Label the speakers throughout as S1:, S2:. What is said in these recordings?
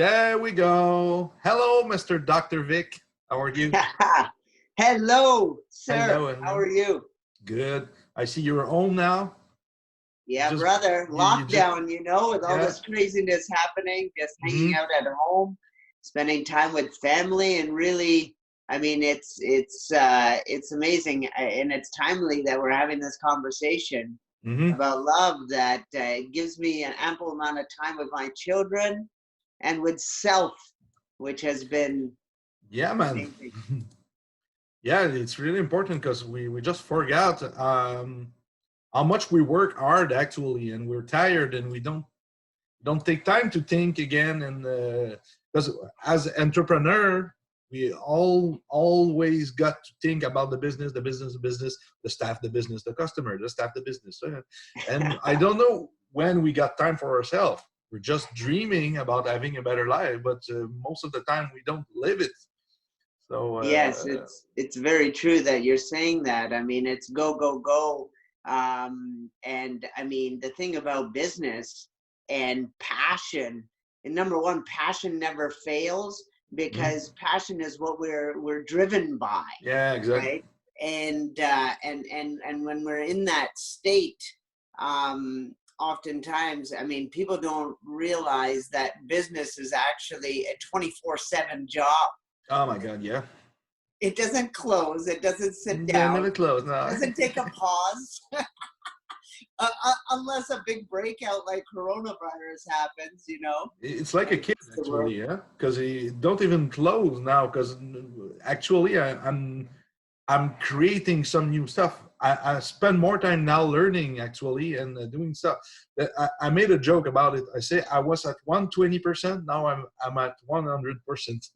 S1: There we go. Hello, Mr. Dr. Vic. How are you?
S2: Hello, sir.
S1: Hello,
S2: How
S1: hello.
S2: are you?
S1: Good. I see you're home now.
S2: Yeah,
S1: Just
S2: brother.
S1: you just
S2: Lockdown, with all
S1: yeah.
S2: this craziness happening, just hanging
S1: Hmm.
S2: out at home, spending time with family, and really, I mean, it's amazing, and it's timely that we're having this conversation
S1: Hmm.
S2: about love. That gives me an ample amount of time with my children and with self, which has been
S1: Yeah, man.
S2: amazing.
S1: Yeah, it's really important because we just forgot how much we work hard actually, and we're tired, and we don't take time to think again. And because as entrepreneur, we always got to think about the business, the staff, the business, the customer, the staff, the business. And I don't know when we got time for ourselves. We're just dreaming about having a better life, but most of the time we don't live it. So
S2: Yes, it's very true that you're saying that. I mean, it's go go go. And I mean, the thing about business and passion, and number one, passion never fails
S1: mhm.
S2: because passion is what we're driven by,
S1: Yeah, exactly.
S2: right? And when we're in that state, oftentimes, I mean, people don't realize that business is actually a 24/7 job.
S1: Oh my God, yeah.
S2: It doesn't close. It doesn't sit
S1: They
S2: down.
S1: never close. No.
S2: Doesn't take a pause, unless a big breakout like coronavirus happens.
S1: It's like a
S2: And
S1: kid
S2: hits the world.
S1: actually, yeah. Because he don't even close now. Because actually, I'm creating some new stuff. I spend more time now learning actually and doing stuff. I made a joke about it. I say I was at 120%. Now I'm at 100%.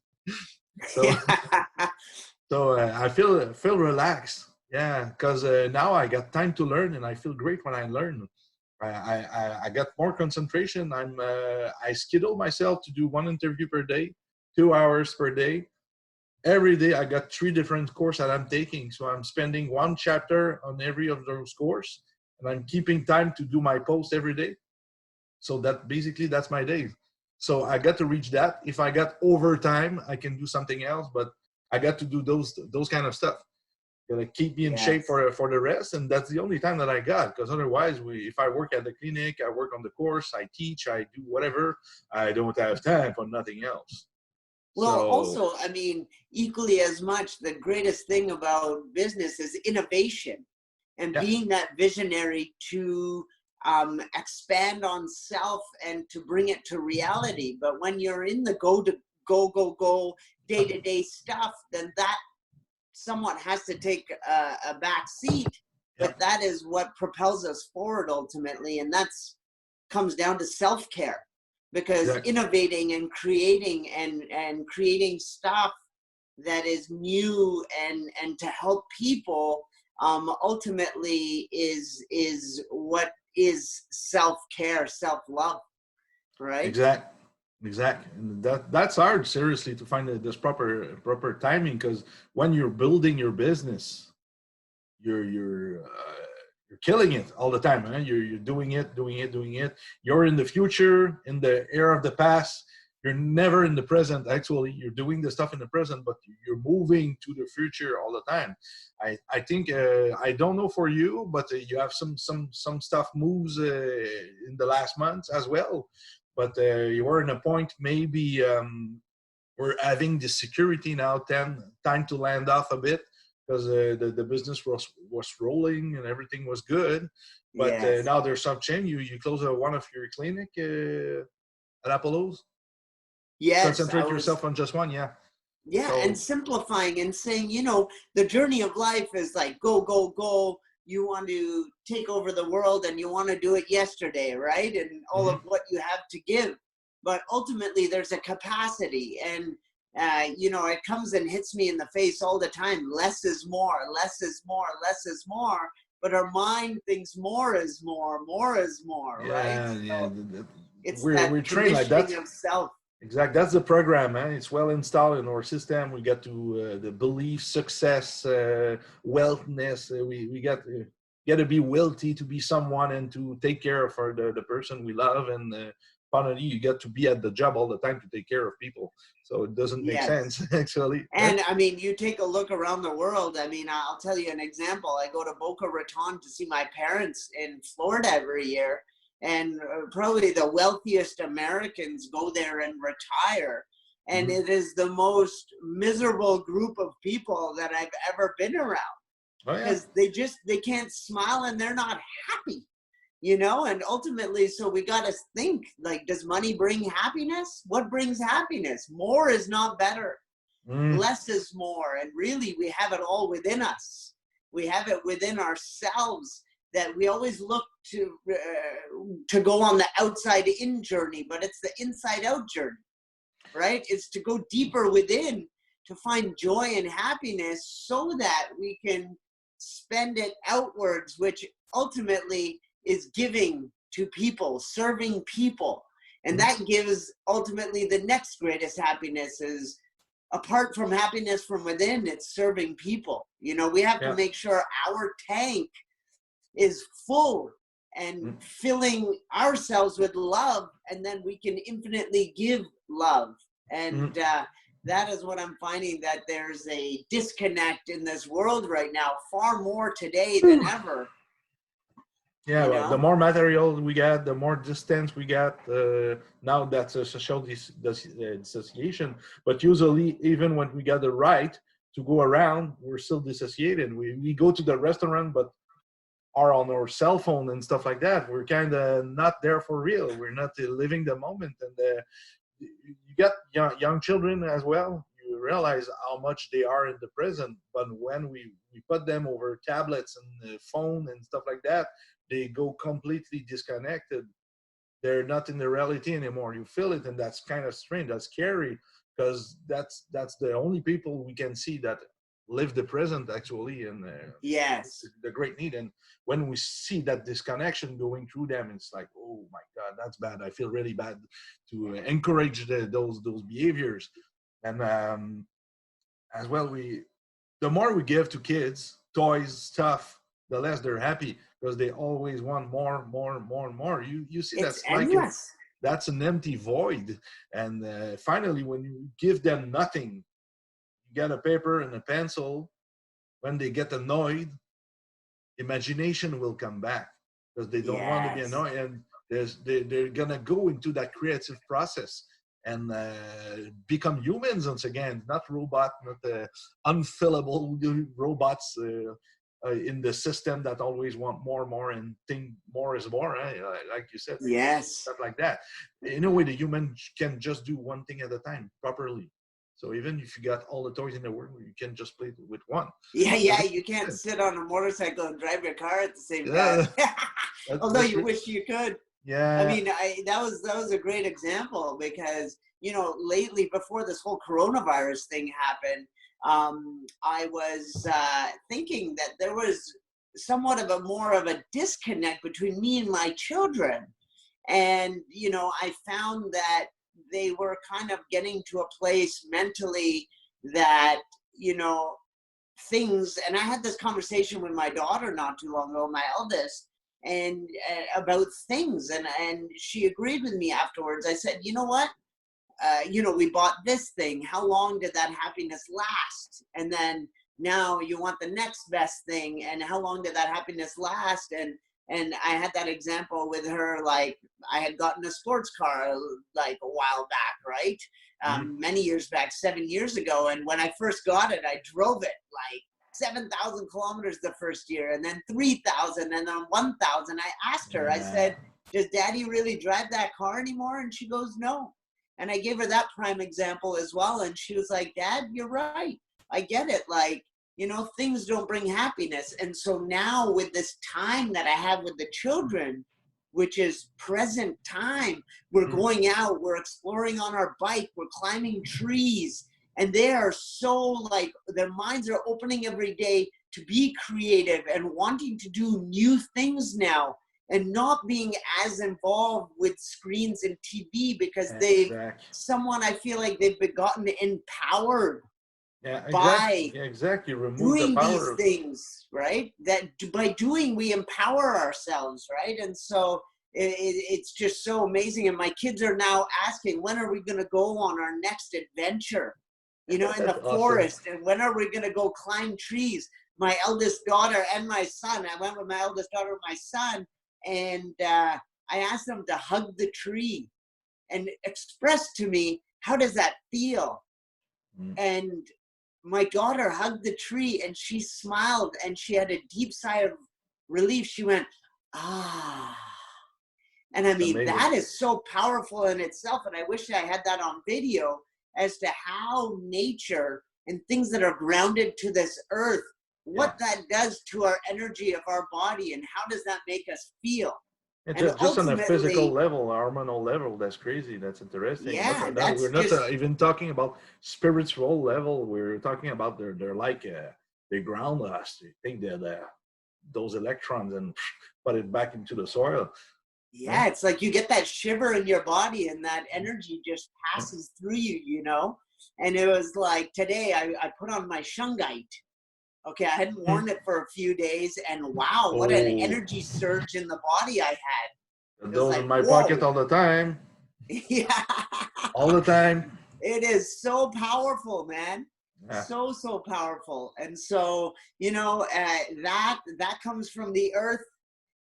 S1: So I feel relaxed. Yeah, because now I got time to learn, and I feel great when I learn. I got more concentration. I schedule myself to do one interview per day, 2 hours per day. Every day I got 3 different courses that I'm taking. So I'm spending one chapter on every of those courses, and I'm keeping time to do my post every day. So that basically that's my day. So I got to reach that. If I got overtime, I can do something else, but I got to do those kind of stuff. Gonna keep me in shape
S2: Yes.
S1: for the rest, and that's the only time that I got. Because otherwise, if I work at the clinic, I work on the course, I teach, I do whatever. I don't have time for nothing else.
S2: Well,
S1: So
S2: also, I mean, equally as much, the greatest thing about business is innovation and
S1: yeah,
S2: being that visionary to expand on self and to bring it to reality. But when you're in the go day to day stuff, then that someone has to take a back seat,
S1: yeah,
S2: but that is what propels us forward ultimately, and that's comes down to self-care, because
S1: exactly,
S2: innovating and creating and creating stuff that is new and to help people ultimately is what is self-care, self-love, right?
S1: exact, exact. And that's hard, seriously, to find this proper timing. Because when you're building your business, you're killing it all the time. Huh? You're doing it. You're in the future, in the era of the past. You're never in the present. Actually, you're doing the stuff in the present, but you're moving to the future all the time. I think I don't know for you, but you have some stuff moves in the last months as well. But you are in a point maybe we're having the security now. Time to land off a bit because the business was rolling and everything was good. But
S2: Yes.
S1: now there's some change. You close one of your clinic at Apollo's.
S2: Yes, I
S1: Concentrate
S2: was.
S1: yourself on just one. Yeah.
S2: Yeah, and
S1: So.
S2: simplifying and saying, the journey of life is like go, go, go. You want to take over the world and you want to do it yesterday, right? And all
S1: Mhm.
S2: of what you have to give. But ultimately, there's a capacity. And, it comes and hits me in the face all the time. Less is more, less is more, less is more. But our mind thinks more is more, right?
S1: Yeah, yeah.
S2: So it's
S1: We're
S2: that
S1: trained like
S2: commissioning
S1: that.
S2: of self.
S1: Exactly. That's the program, man. It's well installed in our system. We get to the belief, success, wealthness. We got to be wealthy to be someone and to take care of the person we love and finally you get to be at the job all the time to take care of people. So it doesn't make sense, actually.
S2: And I mean, you take a look around the world. I mean, I'll tell you an example. I go to Boca Raton to see my parents in Florida every year, and probably the wealthiest Americans go there and retire. And it is the most miserable group of people that I've ever been around, because they can't smile and they're not happy, you know. And ultimately, so we got to think, like, does money bring happiness? What brings happiness? More is not better. Less is more. And really, we have it all within us. We have it within ourselves, that we always look to go on the outside in journey, but it's the inside out journey, right? It's to go deeper within, to find joy and happiness, so that we can spend it outwards, which ultimately is giving to people, serving people. And that gives ultimately the next greatest happiness. Is apart from happiness from within, it's serving people. You know, we have to make sure our tank is full and filling ourselves with love, and then we can infinitely give love. And that is what I'm finding, that there's a disconnect in this world right now, far more today than ever.
S1: Yeah, well, the more material we get, the more distance we get. Now that's a social dissociation. But usually, even when we get the right to go around, we're still dissociated. We go to the restaurant, but are on our cell phone and stuff like that. We're kind of not there for real. We're not living the moment. And you get young children as well. You realize how much they are in the present. But when we put them over tablets and the phone and stuff like that, they go completely disconnected. They're not in the reality anymore. You feel it, and that's kind of strange. That's scary, because that's the only people we can see that live the present, actually. And the great need. And when we see that disconnection going through them, it's like, oh my God, that's bad. I feel really bad to encourage those behaviors. And as well, the more we give to kids toys, stuff, the less they're happy, because they always want more. You see,
S2: it's endless.
S1: That's an empty void. And finally, when you give them nothing, you get a paper and a pencil. When they get annoyed, imagination will come back, because they don't want to be annoyed, and they're gonna go into that creative process and become humans once again, not robot, not unfillable robots in the system that always want more and think more is more, like you said. Stuff like that. In a way, the human can just do one thing at a time properly. So even if you got all the toys in the world, you can just play with one.
S2: You can't sit on a motorcycle and drive your car at the same time. Although you wish you could. I mean, that was a great example, because, you know, lately, before this whole coronavirus thing happened, I was thinking that there was somewhat of more of a disconnect between me and my children. And, you know, I found that they were kind of getting to a place mentally that, you know, things, and I had this conversation with my daughter not too long ago, my eldest, and about things, and she agreed with me afterwards. I said, you know what? You know, we bought this thing. How long did that happiness last? And then now you want the next best thing, and how long did that happiness last? And I had that example with her, like, I had gotten a sports car like a while back, right? Many years back, 7 years ago. And when I first got it, I drove it like 7,000 kilometers the first year, and then 3,000, and then 1,000. I asked her, I said, does Daddy really drive that car anymore? And she goes, no. And I gave her that prime example as well. And she was like, Dad, you're right. I get it. Like, you know, things don't bring happiness. And so now, with this time that I have with the children, which is present time, we're going out, we're exploring on our bike, we're climbing trees, and they are so, like, their minds are opening every day to be creative and wanting to do new things now, and not being as involved with screens and TV, because I feel like they've gotten empowered by
S1: remove
S2: doing
S1: the power
S2: these things, right? That by doing, we empower ourselves, right? And so it's just so amazing. And my kids are now asking, when are we going to go on our next adventure, you know, in the
S1: Awesome.
S2: forest? And when are we going to go climb trees? My eldest daughter and my son, I went with my eldest daughter and my son, and I asked them to hug the tree and express to me, how does that feel? And my daughter hugged the tree and she smiled and she had a deep sigh of relief. She went, ah. And I mean,
S1: Amazing.
S2: that is so powerful in itself. And I wish I had that on video as to how nature and things that are grounded to this earth, what that does to our energy of our body and how does that make us feel.
S1: It's
S2: And
S1: just on a physical
S2: ultimately,
S1: level, hormonal level. That's crazy. That's interesting.
S2: yeah,
S1: Not, we're
S2: that's
S1: not
S2: just,
S1: even talking about spiritual level. We're talking about they're like they ground us. They think that those electrons and put it back into the soil.
S2: yeah, it's like you get that shiver in your body and that energy just passes through you, you know? And it was like today I put on my shungite. Okay, I hadn't worn it for a few days, and wow, what an energy surge in the body I had. It was
S1: Those
S2: like,
S1: in my
S2: whoa.
S1: pocket all the time.
S2: Yeah.
S1: All the time.
S2: It is so powerful, man.
S1: Yeah.
S2: So powerful. And so, you know, that comes from the earth.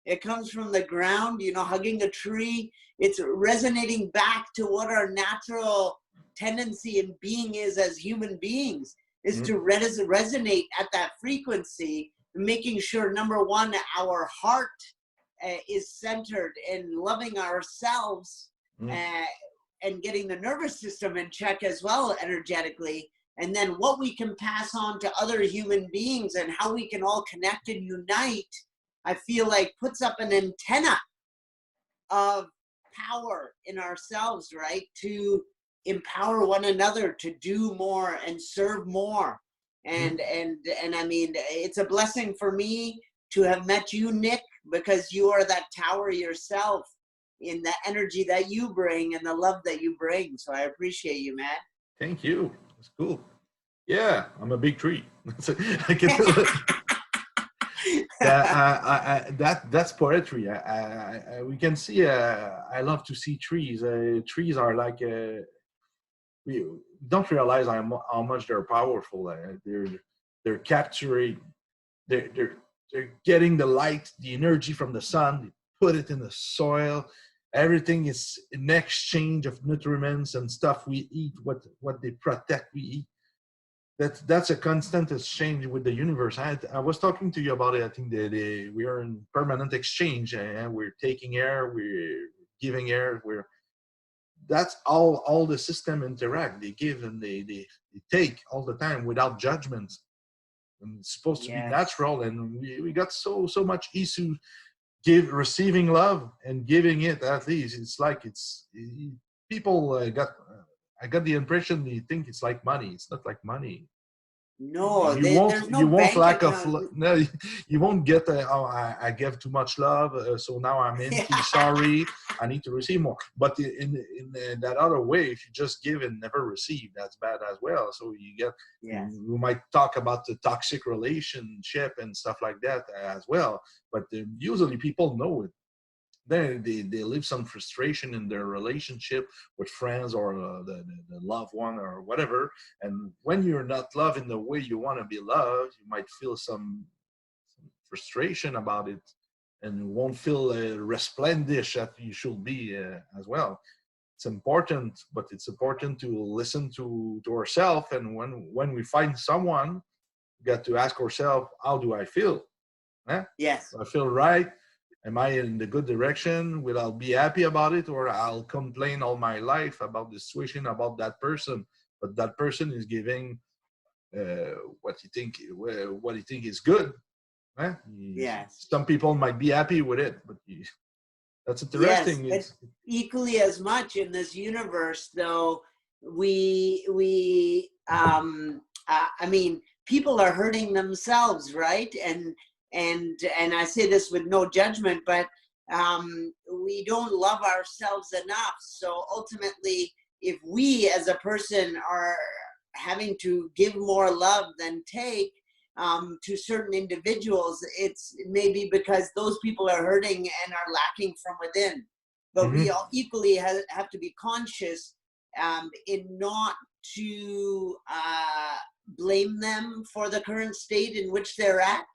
S2: It comes from the ground, you know, hugging a tree. It's resonating back to what our natural tendency and being is as human beings, is to resonate at that frequency, making sure, number one, our heart is centered in loving ourselves and getting the nervous system in check as well, energetically. And then what we can pass on to other human beings and how we can all connect and unite, I feel like puts up an antenna of power in ourselves, right? To empower one another to do more and serve more. And I mean, it's a blessing for me to have met you, Nick, because you are that tower yourself in the energy that you bring and the love that you bring. So I appreciate you, man.
S1: Thank you. It's cool. Yeah, I'm a big tree. I can tell that's poetry. We can see. I love to see trees. Trees are like we don't realize how much they're powerful. They're capturing. They're getting the light, the energy from the sun. They put it in the soil. Everything is an exchange of nutriments and stuff we eat. What they protect, we eat. That's a constant exchange with the universe. I was talking to you about it. I think that we are in permanent exchange, and we're taking air, we're giving air. That's all the system interact. They give and they take all the time without judgment. And it's supposed to be natural, and we got so much issue receiving love and giving it. At least it's like people I got the impression they think it's like money. It's not like money.
S2: No, there's no
S1: you won't
S2: bank
S1: lack
S2: account.
S1: of no, you won't get I gave too much love, so now I'm empty. Sorry, I need to receive more. But in that other way, if you just give and never receive, that's bad as well. So you get we might talk about the toxic relationship and stuff like that as well. But usually people know it. They live some frustration in their relationship with friends or the loved one or whatever. And when you're not loved in the way you want to be loved, you might feel some frustration about it and won't feel resplendent that you should be as well. It's important, but it's important to listen to ourselves. And when we find someone, we got to ask ourselves, how do I feel?
S2: Yes.
S1: Do I feel right? Am I in the good direction? Will I be happy about it, or I'll complain all my life about the situation, about that person? But that person is giving what he think is good.
S2: Yes.
S1: Some people might be happy with it, but that's interesting.
S2: Yes, but equally as much in this universe, though, I mean, people are hurting themselves, right? And I say this with no judgment, but we don't love ourselves enough. So ultimately, if we as a person are having to give more love than take, to certain individuals, it's maybe because those people are hurting and are lacking from within. But we all equally have to be conscious in not to blame them for the current state in which they're at.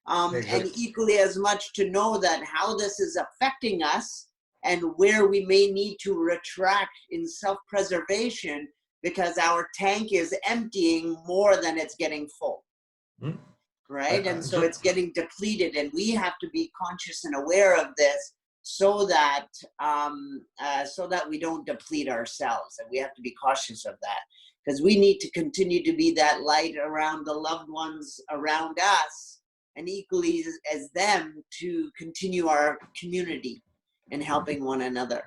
S2: And equally as much to know that how this is affecting us and where we may need to retract in self-preservation because our tank is emptying more than it's getting full. Right? And so it's getting depleted, and we have to be conscious and aware of this so that we don't deplete ourselves, and we have to be cautious of that because we need to continue to be that light around the loved ones around us, and equally as them to continue our community and helping one another.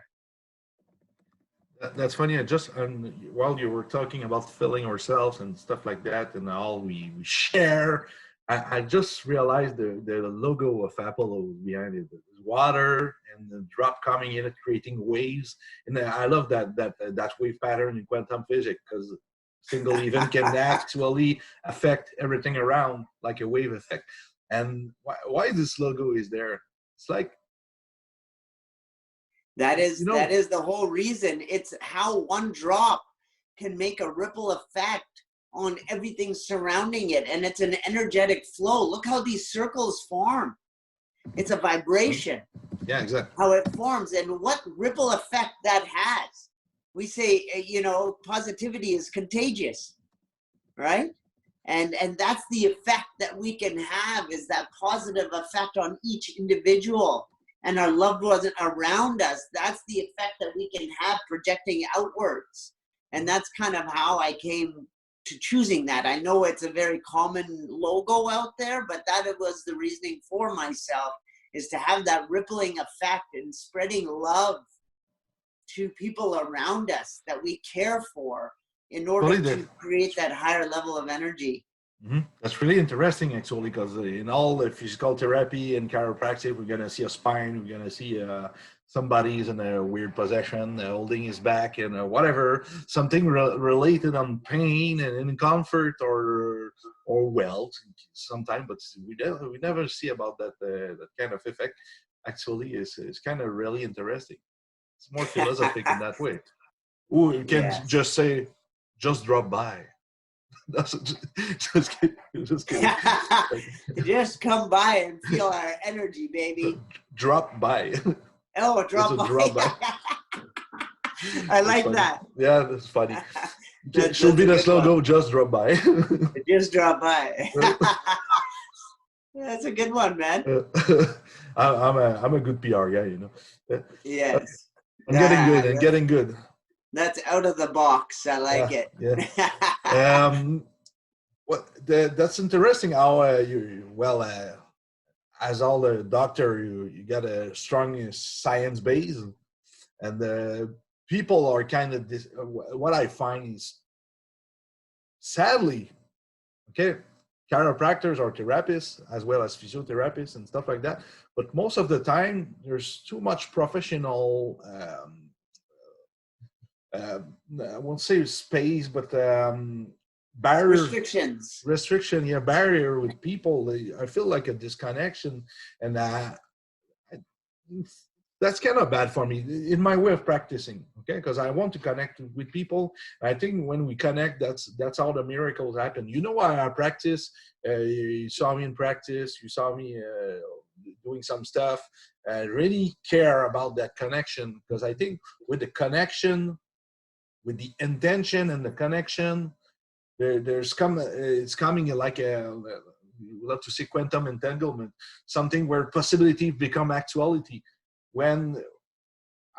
S1: That's funny. While you were talking about filling ourselves and stuff like that, and all we share, I just realized the logo of Apollo behind it. There's water and the drop coming in it, creating waves. And I love that wave pattern in quantum physics, because single event can actually affect everything around like a wave effect. And why this logo is there? It's like,
S2: that is the whole reason. It's how one drop can make a ripple effect on everything surrounding it, and it's an energetic flow. Look how these circles form. It's a vibration.
S1: Yeah, exactly.
S2: How it forms and what ripple effect that has. We say, positivity is contagious, right? And that's the effect that we can have, is that positive effect on each individual and our loved ones around us. That's the effect that we can have projecting outwards. And that's kind of how I came to choosing that. I know it's a very common logo out there, but that was the reasoning for myself, is to have that rippling effect and spreading love to people around us that we care for in order to create that higher level of energy.
S1: That's really interesting, actually, because in all the physical therapy and chiropractic, we're going to see a spine, we're going to see somebody's in a weird position, holding his back and whatever, something related on pain and discomfort or wealth sometimes, but we never see about that kind of effect. Actually, it's kind of really interesting. It's more philosophic in that way. Or you can just say, just drop by. Just kidding.
S2: Just come by and feel our energy, baby.
S1: Drop by.
S2: Oh, drop by. I like that.
S1: Yeah, that's funny. Should be the slogan, just drop by.
S2: Just drop by. That's a good one, man.
S1: I'm a good PR guy,
S2: Yes.
S1: I'm getting good.
S2: That's out of the box. I like it.
S1: Yeah. That's interesting how as all the doctor, you got a strong science base, and people are kind of what I find is, sadly, chiropractors or therapists as well as physiotherapists and stuff like that, but most of the time there's too much professional I won't say space, but barrier barrier with people. I feel like a disconnection, and that's kind of bad for me in my way of practicing, because I want to connect with people. I think when we connect, that's how the miracles happen. Why I practice. You saw me in practice, you saw me doing some stuff. I really care about that connection, because I think with the connection, with the intention and the connection, it's coming like we love to say quantum entanglement, something where possibility become actuality. When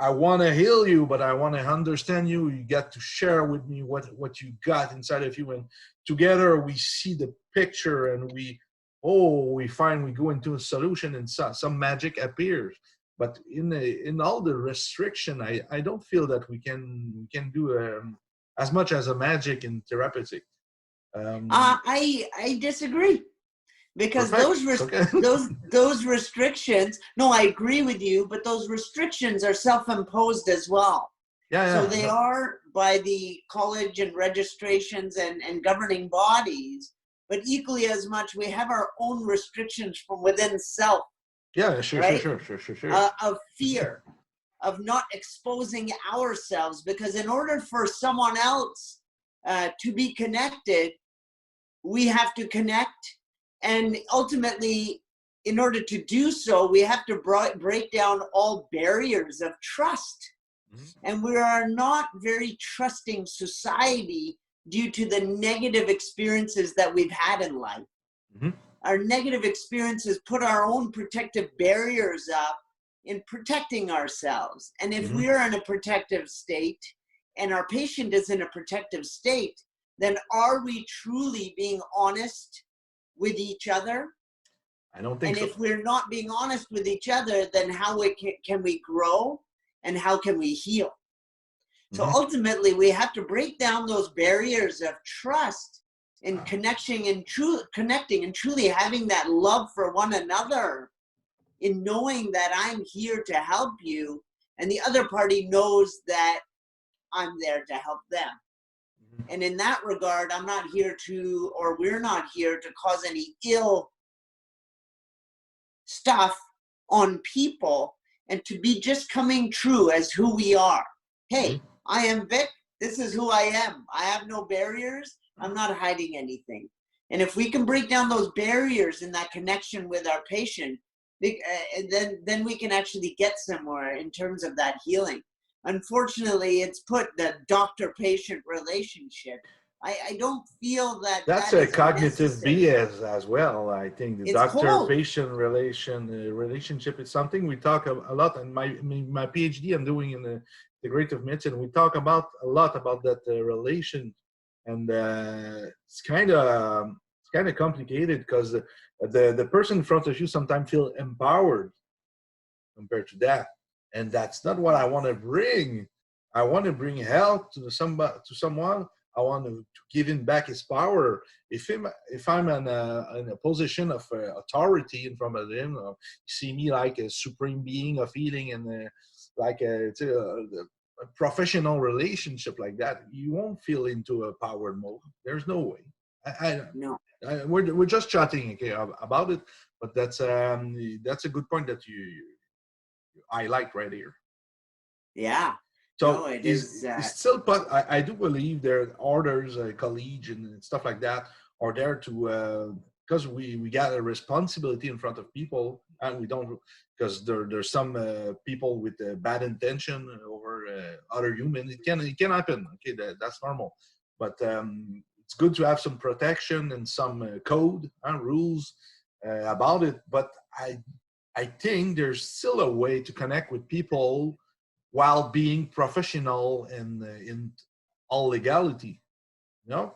S1: I want to heal you, but I want to understand you, you got to share with me what you got inside of you, and together we see the picture, and we go into a solution, and some magic appears. But in all the restriction, I don't feel that we can do as much as a magic in therapeutic.
S2: I disagree, because those restrictions. No, I agree with you, but those restrictions are self-imposed as well. So they are by the college and registrations and governing bodies. but equally as much, we have our own restrictions from within self.
S1: Yeah, sure,
S2: right?
S1: Sure.
S2: Of fear, of not exposing ourselves, because in order for someone else to be connected, we have to connect. And ultimately, in order to do so, we have to break down all barriers of trust. And we are not very trusting society due to the negative experiences that we've had in life. Our negative experiences put our own protective barriers up in protecting ourselves. And if we are in a protective state and our patient is in a protective state, then are we truly being honest with each other?
S1: I don't think
S2: so. And if
S1: so.
S2: we're not being honest with each other, then how can we grow and how can we heal? So ultimately, we have to break down those barriers of trust and connecting and truly having that love for one another, in knowing that I'm here to help you and the other party knows that I'm there to help them. And in that regard, I'm not here to, or we're not here to cause any ill stuff on people, and to be just coming true as who we are. Hey, I am Vic. This is who I am. I have no barriers. I'm not hiding anything. And if we can break down those barriers in that connection with our patient, then we can actually get somewhere in terms of that healing. Unfortunately, it's put the doctor-patient relationship. I don't feel that
S1: that's
S2: that
S1: a
S2: is
S1: cognitive
S2: necessary.
S1: BS as well. I think the
S2: It's cold.
S1: doctor-patient relationship is something we talk a lot. And my PhD I'm doing in the integrative medicine, we talk about a lot about that relation, and it's kind of complicated because the person in front of you sometimes feel empowered compared to that, and that's not what I want to bring. I want to bring help to someone. I want to give him back his power. If I'm in a position of authority in front of him, see me like a supreme being of healing, and like a professional relationship like that, you won't feel into a power mode. There's no way.
S2: No.
S1: We're just chatting, okay, about it, but that's a good point that you highlight right here.
S2: Yeah.
S1: So
S2: no, it is.
S1: It's still, but I do believe there are others, colleagues and stuff like that, are there to because we got a responsibility in front of people, and we don't, because there's some people with bad intention over other humans. It can happen. Okay, that's normal, but it's good to have some protection and some code and rules about it. But I think there's still a way to connect with people while being professional and in all legality, you know?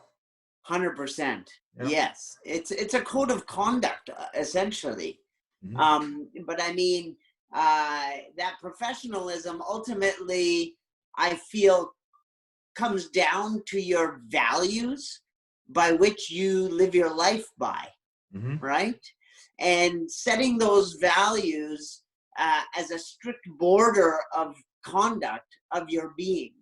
S2: 100%.
S1: Yeah.
S2: Yes, it's a code of conduct, essentially. But I mean, that professionalism ultimately, I feel, comes down to your values by which you live your life by, right? And setting those values as a strict border of conduct of your being.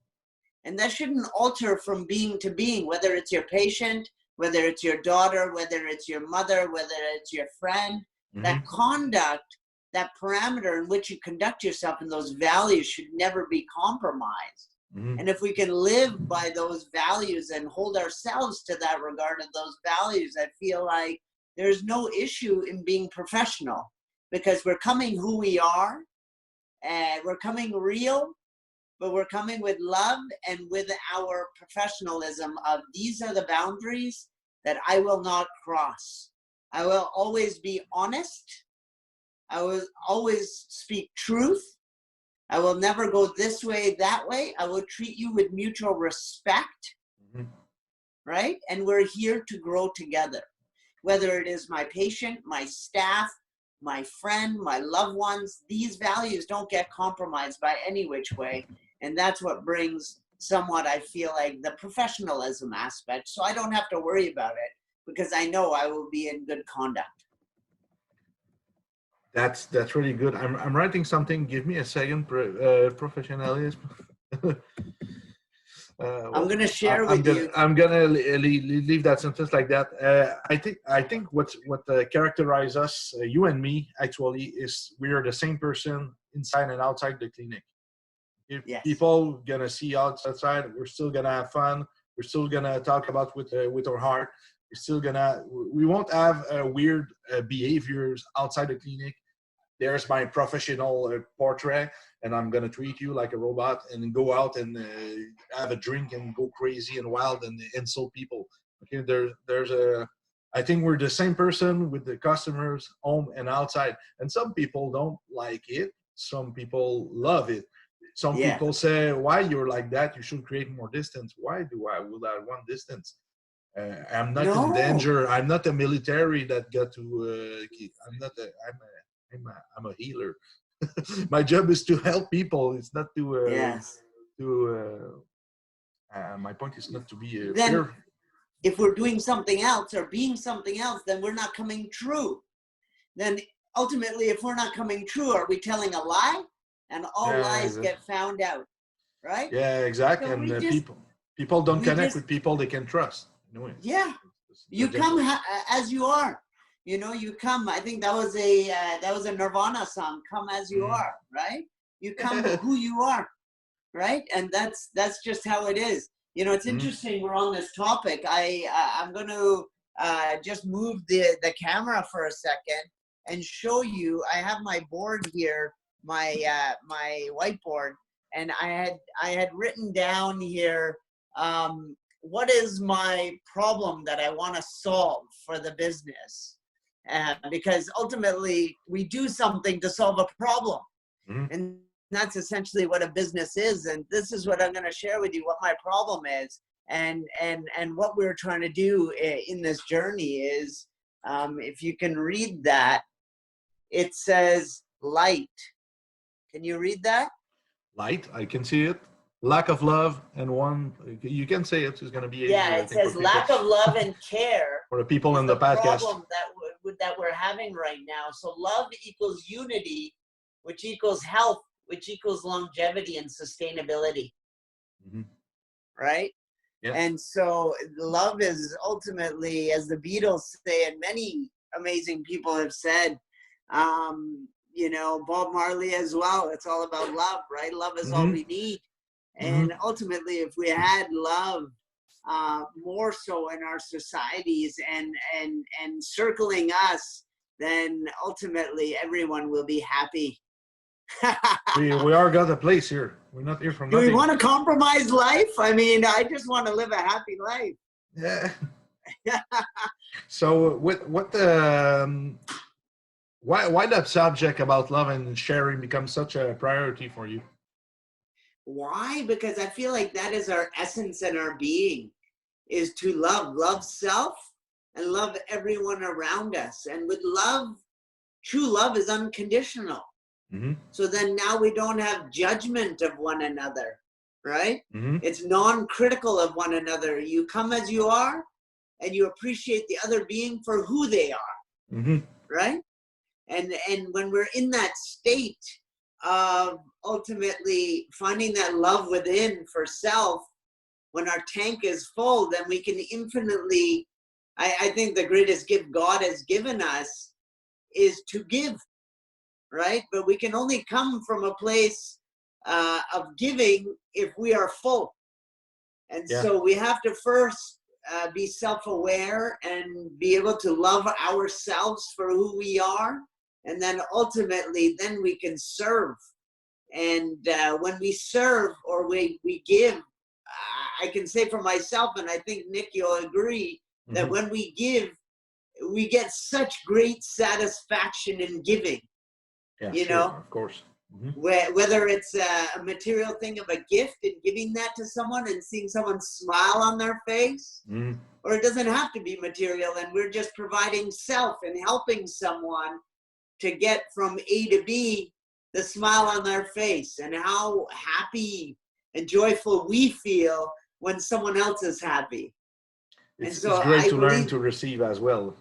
S2: And that shouldn't alter from being to being, whether it's your patient, whether it's your daughter, whether it's your mother, whether it's your friend. That conduct, that parameter in which you conduct yourself, and those values should never be compromised. And if we can live by those values and hold ourselves to that regard of those values, I feel like there's no issue in being professional, because we're coming who we are, and we're coming real, but we're coming with love and with our professionalism of, these are the boundaries that I will not cross. I will always be honest. I will always speak truth. I will never go this way, that way. I will treat you with mutual respect, right? And we're here to grow together. Whether it is my patient, my staff, my friend, my loved ones, these values don't get compromised by any which way. And that's what brings somewhat, I feel like, the professionalism aspect. So I don't have to worry about it, because I know I will be in good conduct.
S1: That's really good. I'm writing something. Give me a second. Professionalism.
S2: I'm going to share with you.
S1: I'm gonna leave that sentence like that. I think what characterizes us, you and me, actually, is we are the same person inside and outside the clinic. If
S2: Yes.
S1: people gonna see outside, we're still gonna have fun. We're still gonna talk about with our heart. We won't have weird behaviors outside the clinic. There's my professional portrait, and I'm gonna treat you like a robot and go out and have a drink and go crazy and wild and insult people. Okay, I think we're the same person with the customers, home and outside. And some people don't like it. Some people love it. Some people say, "Why you're like that? You should create more distance." Why would I want distance? I'm not in danger. I'm not a military that got to. I'm a healer. My job is to help people. It's not to. My point is not to be
S2: then, if we're doing something else or being something else, then we're not coming true. Then ultimately, if we're not coming true, are we telling a lie? And all lies get found out, right?
S1: Yeah, exactly. So and people don't connect with people they can trust.
S2: Yeah, you come as you are. You know, you come. I think that was a Nirvana song. Come as you are, right? You come who you are, right? And that's just how it is. You know, it's interesting. We're on this topic. I'm going to just move the camera for a second and show you. I have my board here, my whiteboard, and I had written down here. What is my problem that I want to solve for the business? Because ultimately we do something to solve a problem. And that's essentially what a business is. And this is what I'm going to share with you, what my problem is. And what we're trying to do in this journey is, if you can read that, it says light. Can you read that?
S1: Light, I can see it. Lack of love and you can say it's going to be easier.
S2: Yeah, it says lack of love and care
S1: for the people in the podcast.
S2: Problem that we're having right now. So love equals unity, which equals health, which equals longevity and sustainability. Right?
S1: Yeah.
S2: And so love is ultimately, as the Beatles say, and many amazing people have said, you know, Bob Marley as well, it's all about love, right? Love is all we need. And ultimately, if we had love more so in our societies and circling us, then ultimately everyone will be happy.
S1: we are got a place here. We're not here for nothing.
S2: Do we want to compromise life? I mean, I just want to live a happy life.
S1: Yeah. So why that subject about love and sharing becomes such a priority for you?
S2: Why? Because I feel like that is our essence and our being, is to love self and love everyone around us. And with love, true love is unconditional. So then now we don't have judgment of one another, right? It's non-critical of one another. You come as you are and you appreciate the other being for who they are, right? And when we're in that state of ultimately finding that love within for self, when our tank is full, then we can infinitely, I think the greatest gift God has given us is to give, right? But we can only come from a place of giving if we are full. And so we have to first be self-aware and be able to love ourselves for who we are. And then ultimately, then we can serve. And when we serve or we give, I can say for myself, and I think, Nick, you'll agree, that when we give, we get such great satisfaction in giving.
S1: Yeah,
S2: you know,
S1: of course.
S2: Whether it's a material thing of a gift and giving that to someone and seeing someone smile on their face, or it doesn't have to be material, and we're just providing self and helping someone to get from A to B, the smile on their face, and how happy and joyful we feel when someone else is happy.
S1: It's great to learn to receive as well.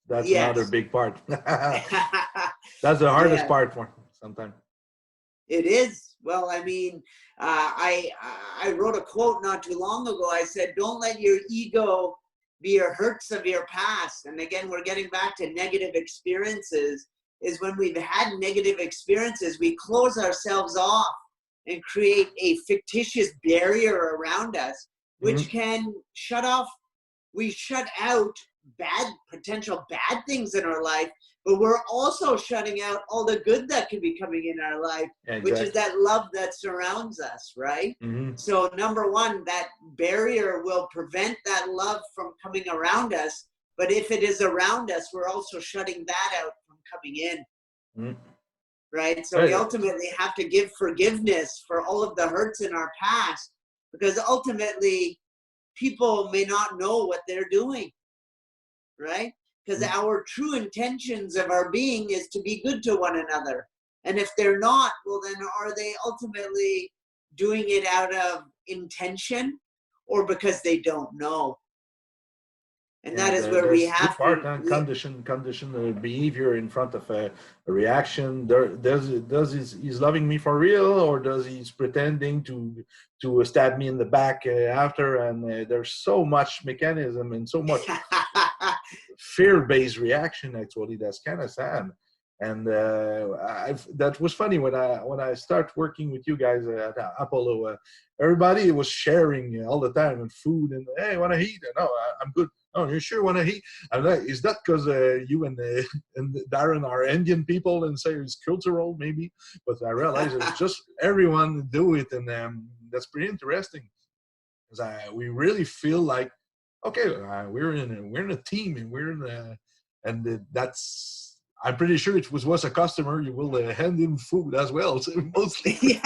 S1: That's another big part. That's the hardest part for sometimes.
S2: It is, Well, I mean, I wrote a quote not too long ago. I said, "Don't let your ego be your hurts of your past." And again, we're getting back to negative experiences. Is when we've had negative experiences, we close ourselves off and create a fictitious barrier around us, which can shut off. We shut out potential bad things in our life, but we're also shutting out all the good that could be coming in our life, which is that love that surrounds us, right? So number one, that barrier will prevent that love from coming around us. But if it is around us, we're also shutting that out from coming in, right? So we ultimately have to give forgiveness for all of the hurts in our past, because ultimately people may not know what they're doing, right? Because our true intentions of our being is to be good to one another. And if they're not, well, then are they ultimately doing it out of intention or because they don't know? And that is where we have to
S1: condition behavior in front of a reaction. He's loving me for real, or does he's pretending to stab me in the back after? And there's so much mechanism and so much fear-based reaction. Actually, that's kind of sad. And that was funny when I start working with you guys at Apollo. Everybody was sharing all the time and food and, hey, want to eat? No, I'm good. Oh, you sure want to eat? I'm like, is that because you and Darren are Indian people and say it's cultural maybe? But I realize it's just everyone do it, and that's pretty interesting. Because we really feel like, okay, we're in a team, and that's. I'm pretty sure it was a customer. You will hand him food as well, so mostly.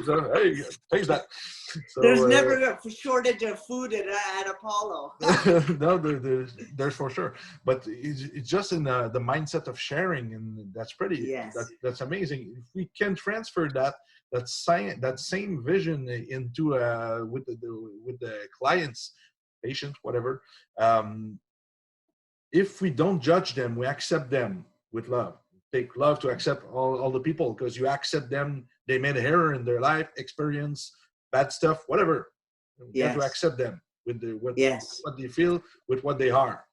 S1: So, hey, taste that. So,
S2: there's never a shortage of food at Apollo.
S1: No, there's for sure. But it's just in the mindset of sharing, and that's pretty.
S2: Yes.
S1: That's amazing. If we can transfer that same vision into with the clients, patients, whatever. If we don't judge them, we accept them with love. Take love to accept all the people, because you accept them. They made an error in their life, experience bad stuff, whatever. You have to accept them with what they feel, with what they are.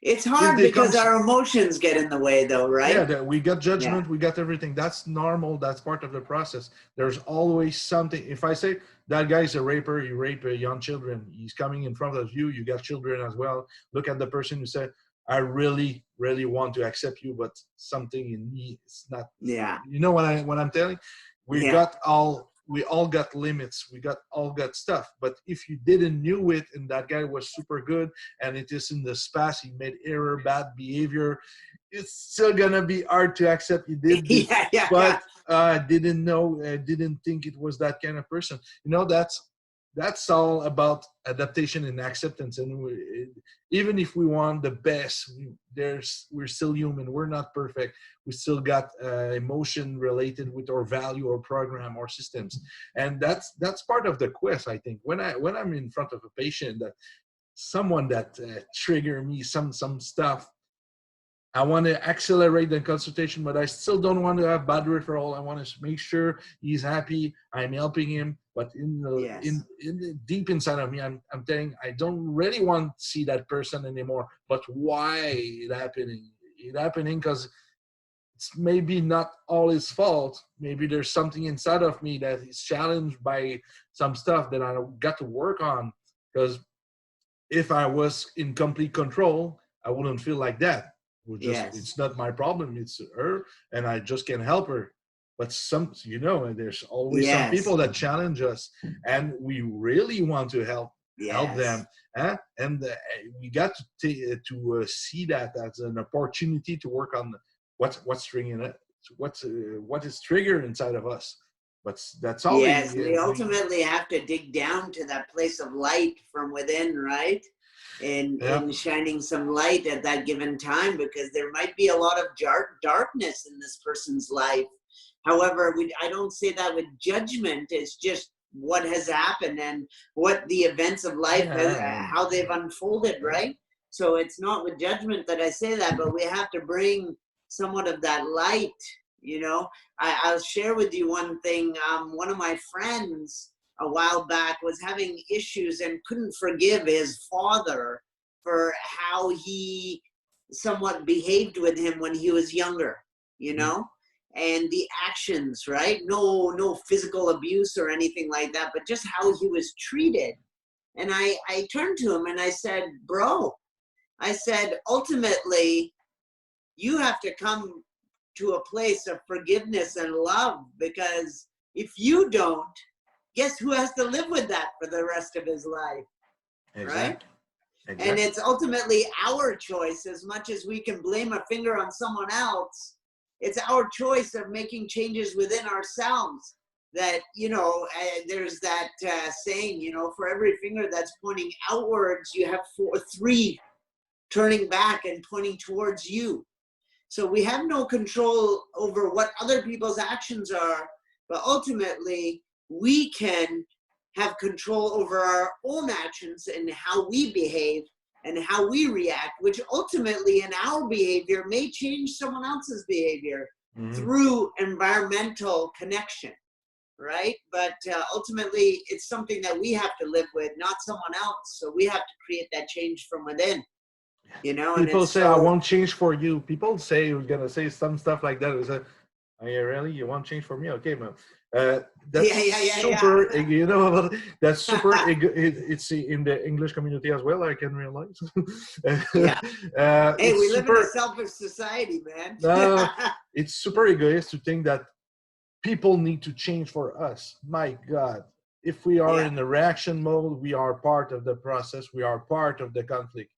S2: It's hard because our emotions get in the way, though, right?
S1: Yeah, we got judgment, we got everything. That's normal. That's part of the process. There's always something. If I say that guy's a raper, you rape young children, he's coming in front of you, you got children as well. Look at the person who said, I really, really want to accept you, but something in me is not.
S2: Yeah.
S1: You know what I'm telling? We all got limits. We all got stuff. But if you didn't knew it, and that guy was super good, and it is in the past, he made error, bad behavior, it's still gonna be hard to accept you did this. But didn't know, didn't think it was that kind of person. You know, that's all about adaptation and acceptance. And even if we want the best, we're still human. We're not perfect. We still got emotion related with our value or program or systems, and that's part of the quest. I think when I'm in front of a patient, that someone that trigger me some stuff, I want to accelerate the consultation, but I still don't want to have bad referral. I want to make sure he's happy. I'm helping him, but in deep inside of me, I'm telling, I don't really want to see that person anymore. But why it happening? It happening because it's maybe not all his fault. Maybe there's something inside of me that is challenged by some stuff that I got to work on. Because if I was in complete control, I wouldn't feel like that. It's not my problem, it's her, and I just can help her. But there's always some people that challenge us, and we really want to help them. And we got to see that as an opportunity to work on what's triggering it, what is triggered inside of us. But that's all.
S2: Yes, we ultimately have to dig down to that place of light from within, right? And shining some light at that given time, because there might be a lot of darkness in this person's life. However, I don't say that with judgment. It's just what has happened and what the events of life, how they've unfolded, right? So it's not with judgment that I say that, but we have to bring somewhat of that light You know, I'll share with you one thing. One of my friends a while back was having issues and couldn't forgive his father for how he somewhat behaved with him when he was younger, you know, and the actions, right? No physical abuse or anything like that, but just how he was treated. And I turned to him and I said, bro, I said, ultimately, you have to come to a place of forgiveness and love, because if you don't, guess who has to live with that for the rest of his life, right?
S1: Exactly.
S2: And
S1: Exactly.
S2: it's ultimately our choice. As much as we can blame a finger on someone else, it's our choice of making changes within ourselves. That, you know, there's that saying, you know, for every finger that's pointing outwards, you have three turning back and pointing towards you. So we have no control over what other people's actions are, but ultimately we can have control over our own actions and how we behave and how we react, which ultimately in our behavior may change someone else's behavior through environmental connection, right? But ultimately it's something that we have to live with, not someone else. So we have to create that change from within. You know, and
S1: People
S2: it's
S1: say, I
S2: so,
S1: won't change for you. People say, you're going to say some stuff like that. It's like, are you really? You won't change for me? Okay, man. That's super, you know, that's super, it's in the English community as well, I can realize.
S2: Yeah. Hey, we
S1: It's
S2: live in a
S1: super,
S2: selfish society, man.
S1: it's super egoist to think that people need to change for us. My God. If we are
S2: Yeah.
S1: in the reaction mode, we are part of the process. We are part of the conflict.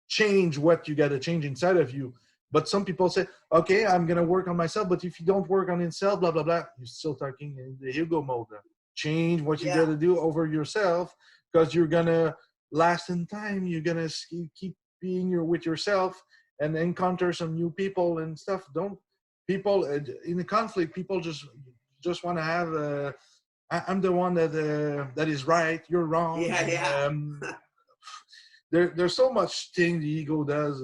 S1: Change what you got to change inside of you. But some people say, okay, I'm going to work on myself. But if you don't work on yourself, blah, blah, blah, you're still talking in the ego mode. Change what you got
S2: Yeah.
S1: to do over yourself, because you're going to last in time. You're going to keep being with yourself and encounter some new people and stuff. Don't people in the conflict, people just want to have, I'm the one that is right, you're wrong.
S2: Yeah.
S1: And
S2: Yeah.
S1: there's so much thing the ego does.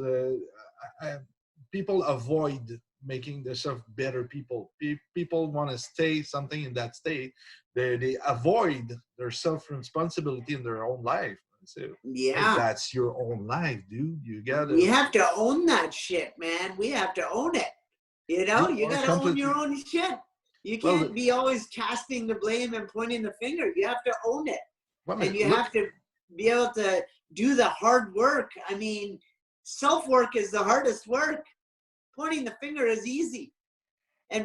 S1: People avoid making themselves better people. People want to stay something in that state. They avoid their self-responsibility in their own life. So, hey,
S2: Yeah.
S1: that's your own life, dude. You
S2: We
S1: gotta,
S2: have to own that shit, man. We have to own it. You know,
S1: you
S2: you
S1: are
S2: got to own your
S1: completely,
S2: own shit. You
S1: well,
S2: can't be always casting the blame and pointing the finger. You have to own it.
S1: I
S2: And
S1: mean,
S2: you
S1: look,
S2: have to be able to do the hard work. I mean, self-work is the hardest work. Pointing the finger is easy.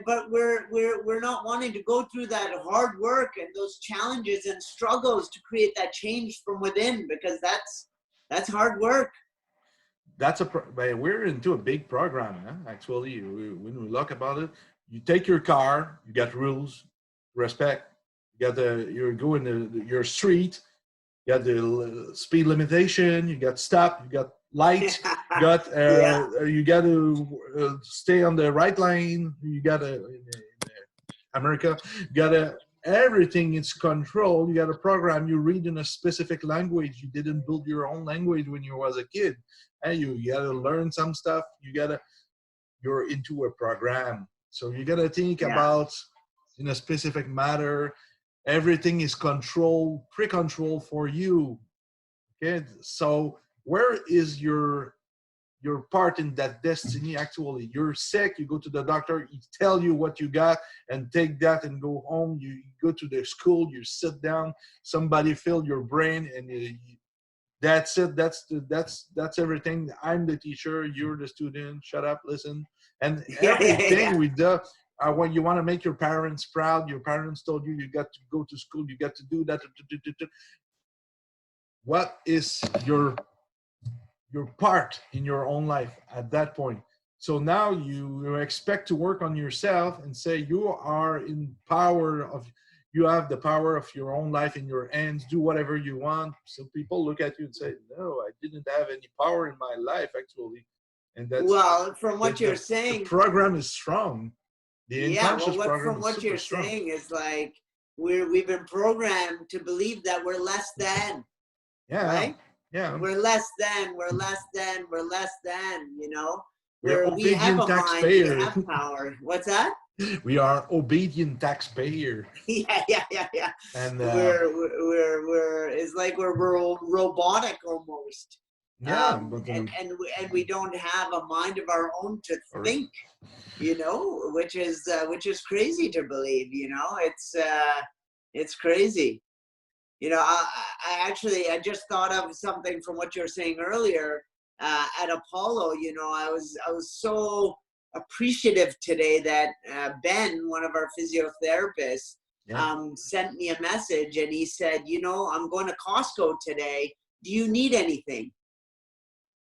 S2: But we're not wanting to go through that hard work and those challenges and struggles to create that change from within, because that's hard work.
S1: that's we're into a big program, huh? Actually, when we look about it, you take your car, you got rules, respect. You got you're going to your street. You got the speed limitation. You got stop. You got lights.
S2: Yeah.
S1: You got to stay on the right lane. You got to in America. You got to everything is control. You got a program. You read in a specific language. You didn't build your own language when you was a kid, and you got to learn some stuff. You're into a program, so you got to think
S2: Yeah.
S1: about in a specific matter. Everything is controlled, pre-controlled for you. Okay, so where is your part in that destiny? Actually, you're sick, you go to the doctor, he tell you what you got, and take that and go home. You go to the school, you sit down, somebody fill your brain, and that's it. That's everything. I'm the teacher, you're the student, shut up, listen. And everything
S2: Yeah.
S1: we do, when you want to make your parents proud, your parents told you you got to go to school, you got to do that. What is your part in your own life at that point? So now you expect to work on yourself and say you are in power of, you have the power of your own life in your hands, do whatever you want. So people look at you and say, no, I didn't have any power in my life actually. And that's
S2: Well, from
S1: the,
S2: what you're
S1: the
S2: saying,
S1: program is strong. The
S2: yeah. Well,
S1: unconscious program
S2: from
S1: is
S2: what
S1: super
S2: you're
S1: strong.
S2: saying is like we've been programmed to believe that we're less than,
S1: Yeah,
S2: right?
S1: yeah.
S2: We're less than, we're less than, we're less than, you know?
S1: We are
S2: where we have
S1: obedient
S2: a mind, we
S1: taxpayer.
S2: have power. What's that?
S1: We are obedient taxpayer.
S2: Yeah.
S1: And
S2: We're it's like we're robotic almost.
S1: yeah, but
S2: And we don't have a mind of our own to think, you know, which is crazy to believe, you know. It's crazy. You know, I just thought of something from what you were saying earlier. At Apollo, you know, I was so appreciative today that Ben, one of our physiotherapists, sent me a message, and he said, you know, I'm going to Costco today. Do you need anything?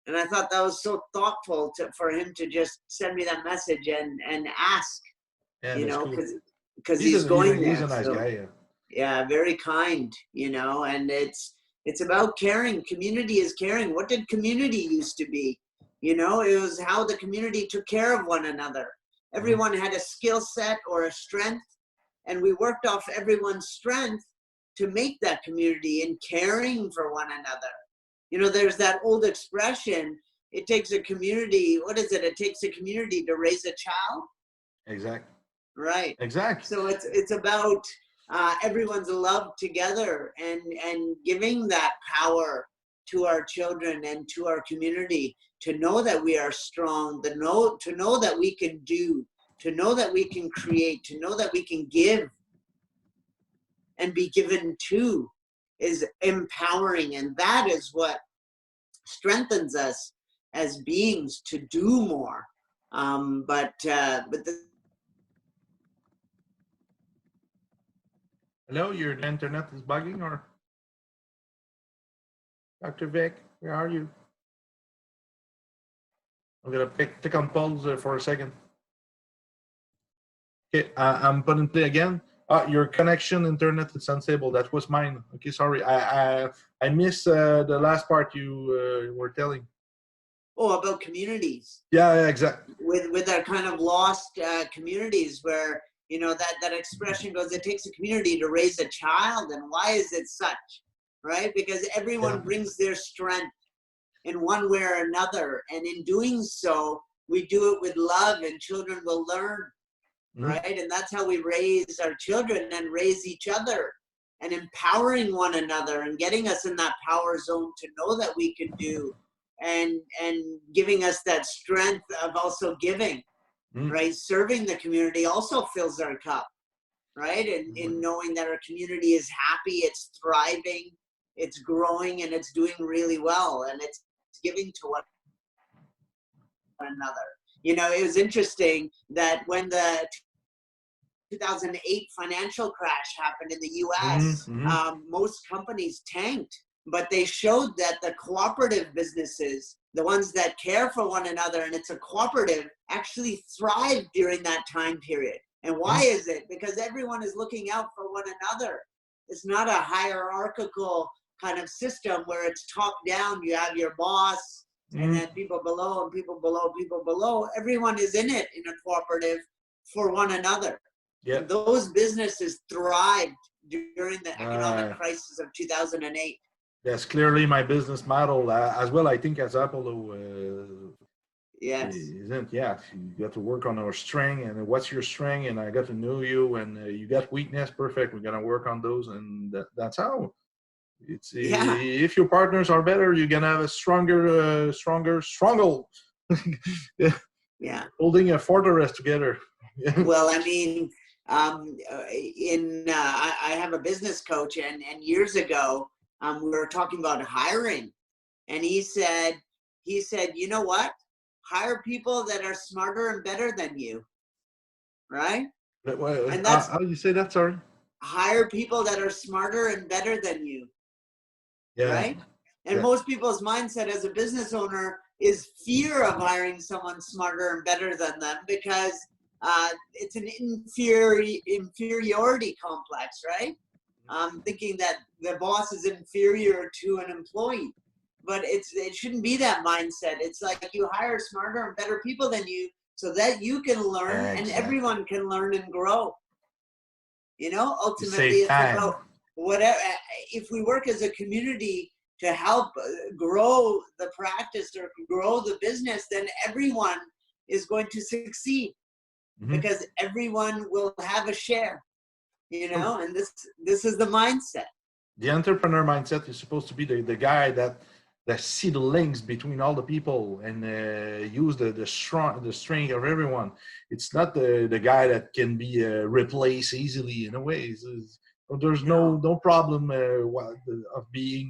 S2: And I thought that was so thoughtful for him to just send me that message and ask, you know, because he's going there.
S1: He's a nice guy.
S2: Yeah, very kind, you know, and it's about caring. Community is caring. What did community used to be? You know, it was how the community took care of one another. Everyone had a skill set or a strength, and we worked off everyone's strength to make that community and caring for one another. You know, there's that old expression, it takes a community, what is it? It takes a community to raise a child.
S1: Exactly.
S2: Right.
S1: Exactly.
S2: So it's about everyone's love together and giving that power to our children and to our community to know that we are strong, to know that we can do, to know that we can create, to know that we can give and be given to is empowering. And that is what strengthens us as beings to do more. But
S1: hello, your internet is bugging, or Dr. Vic, where are you? I'm gonna click on pause for a second. Okay, I'm putting play again. Your connection internet is unstable. That was mine. Okay, sorry. I missed the last part you were telling.
S2: Oh, about communities.
S1: Yeah, exactly.
S2: With our kind of lost communities where, you know, that expression goes, it takes a community to raise a child. And why is it such? Right? Because everyone brings their strength in one way or another. And in doing so, we do it with love, and children will learn. Right? And that's how we raise our children and raise each other, and empowering one another and getting us in that power zone to know that we can do, and giving us that strength of also giving, right? Serving the community also fills our cup, right? And in knowing that our community is happy, it's thriving, it's growing, and it's doing really well, and it's giving to one another. You know, it was interesting that when the 2008 financial crash happened in the US, most companies tanked, but they showed that the cooperative businesses, the ones that care for one another, and it's a cooperative, actually thrived during that time period. And why is it? Because everyone is looking out for one another. It's not a hierarchical kind of system where it's top down. You have your boss and then people below and people below, people below. Everyone is in it in a cooperative for one another. Yeah. Those businesses thrived during the economic crisis of 2008. That's
S1: clearly my business model as well. I think as Apollo,
S2: yes,
S1: isn't? Yeah, you got to work on our strength, and what's your strength, and I got to know you, and you got weakness. Perfect. We're gonna work on those, and that's how. It's if your partners are better, you're gonna have a stronger.
S2: Yeah.
S1: Holding a fortress together.
S2: Well, I mean. I have a business coach, and years ago, we were talking about hiring, and he said, you know what? Hire people that are smarter and better than you, right?
S1: And that's how do you say that? Sorry.
S2: Hire people that are smarter and better than you, right? And most people's mindset as a business owner is fear of hiring someone smarter and better than them, because it's an inferiority complex, right? Thinking that the boss is inferior to an employee, but it shouldn't be that mindset. It's like you hire smarter and better people than you so that you can learn and everyone can learn and grow. You know, ultimately it's about whatever. If we work as a community to help grow the practice or grow the business, then everyone is going to succeed,
S1: Mhm.
S2: because everyone will have a share,
S1: Oh,
S2: and this is the mindset.
S1: the entrepreneur mindset is supposed to be the guy that see the links between all the people and use the strength of everyone. It's not the guy that can be replaced easily in a way. There's
S2: No.
S1: no problem of being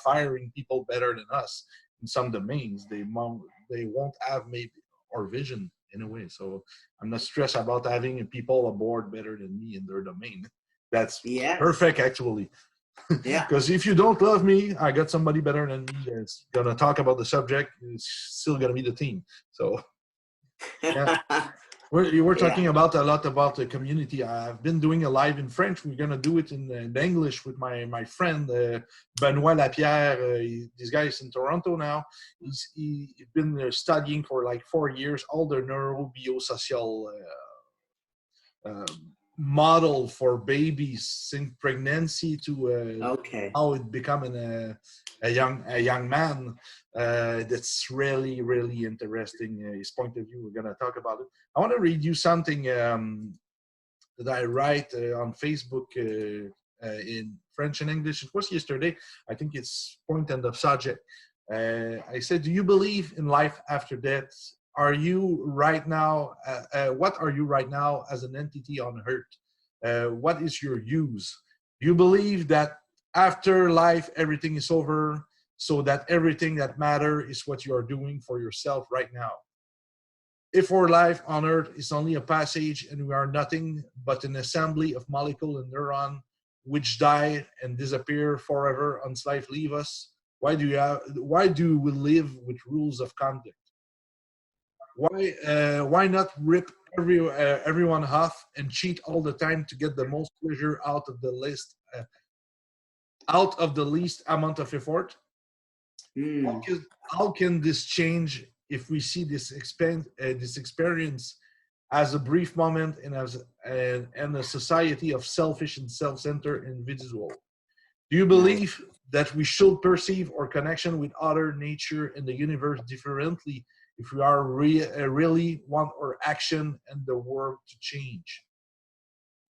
S1: firing people better than us in some domains. They won't have maybe our vision in a way. So I'm not stressed about having people aboard better than me in their domain. That's
S2: Yes.
S1: perfect actually.
S2: Yeah.
S1: Because if you don't love me, I got somebody better than me that's gonna talk about the subject. It's still gonna be the team. So yeah, we're
S2: Yeah.
S1: talking about a lot about the community. I've been doing a live in French. We're gonna do it in English with my friend Benoit Lapierre. This guy is in Toronto now. He's been studying for like 4 years all the neurobiosocial uh, model for babies since pregnancy to
S2: Okay.
S1: how it becoming a young man. That's really interesting. His point of view. We're gonna talk about it. I want to read you something that I write on Facebook in French and English. It was yesterday. I think it's point and the subject. I said, do you believe in life after death? Are you right now, what are you right now as an entity on earth? What is your use? Do you believe that after life, everything is over, so that everything that matters is what you are doing for yourself right now? If our life on earth is only a passage and we are nothing but an assembly of molecule and neuron which die and disappear forever until life leave us, why do we live with rules of conduct? Why not rip everyone off and cheat all the time to get the most pleasure out of the least amount of effort?
S2: Mm.
S1: How can this change if we see this experience as a brief moment and as and a society of selfish and self-centered individual? Do you
S2: Nice.
S1: believe that we should perceive our connection with other nature and the universe differently if we are really want our action and the world to change?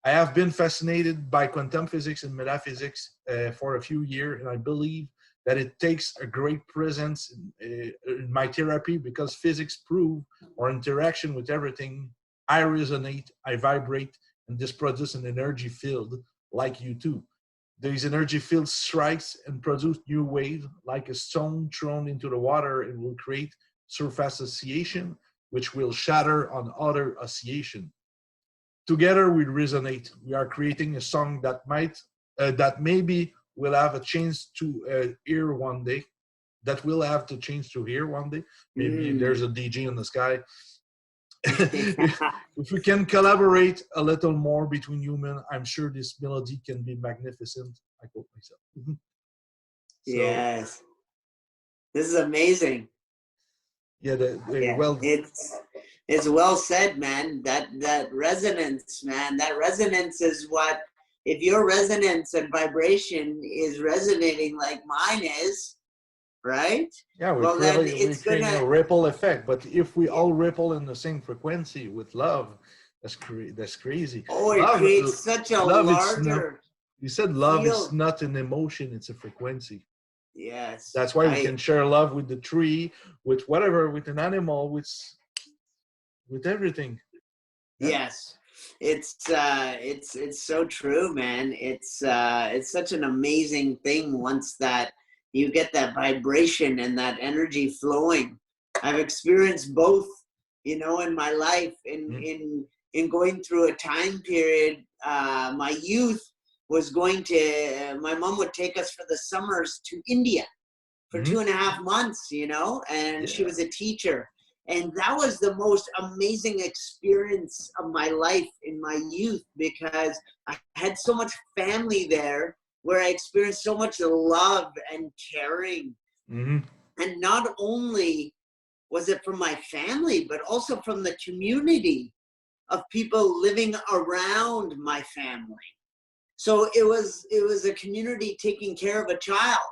S1: I have been fascinated by quantum physics and metaphysics for a few years, and I believe that it takes a great presence in my therapy because physics prove our interaction with everything. I resonate, I vibrate, and this produces an energy field like you too. These energy fields strikes and produce new waves like a stone thrown into the water and will create surface oscillation, which will shatter on other oscillation. Together we resonate. We are creating a song that maybe will have a chance to hear one day. That will have to change to hear one day. Maybe
S2: Mm.
S1: there's a DJ in the sky. If we can collaborate a little more between human, I'm sure this melody can be magnificent. I quote myself. So
S2: Yes. This is amazing.
S1: yeah,
S2: Yeah.
S1: well,
S2: It's well said, man. That resonance, man. That resonance is what, if your resonance and vibration is resonating like mine is, right?
S1: yeah,
S2: Well, then
S1: we're
S2: it's
S1: creating
S2: gonna,
S1: a ripple effect. But if we
S2: yeah.
S1: all ripple in the same frequency with love, that's crazy.
S2: Oh, it
S1: Love,
S2: creates such a
S1: love. It's not.
S2: larger
S1: You said love is
S2: field.
S1: not an emotion; it's a frequency.
S2: Yes.
S1: That's why we can share love with the tree, with whatever, with an animal, with everything. Yeah.
S2: Yes. It's so true, man. It's such an amazing thing once that you get that vibration and that energy flowing. I've experienced both, in my life,
S1: Mm-hmm.
S2: in going through a time period. My youth was going to, my mom would take us for the summers to India for
S1: Mm-hmm.
S2: 2.5 months, and she
S1: Yeah.
S2: was a teacher. And that was the most amazing experience of my life in my youth, because I had so much family there where I experienced so much love and caring.
S1: Mm-hmm.
S2: And not only was it from my family, but also from the community of people living around my family. So it was a community taking care of a child.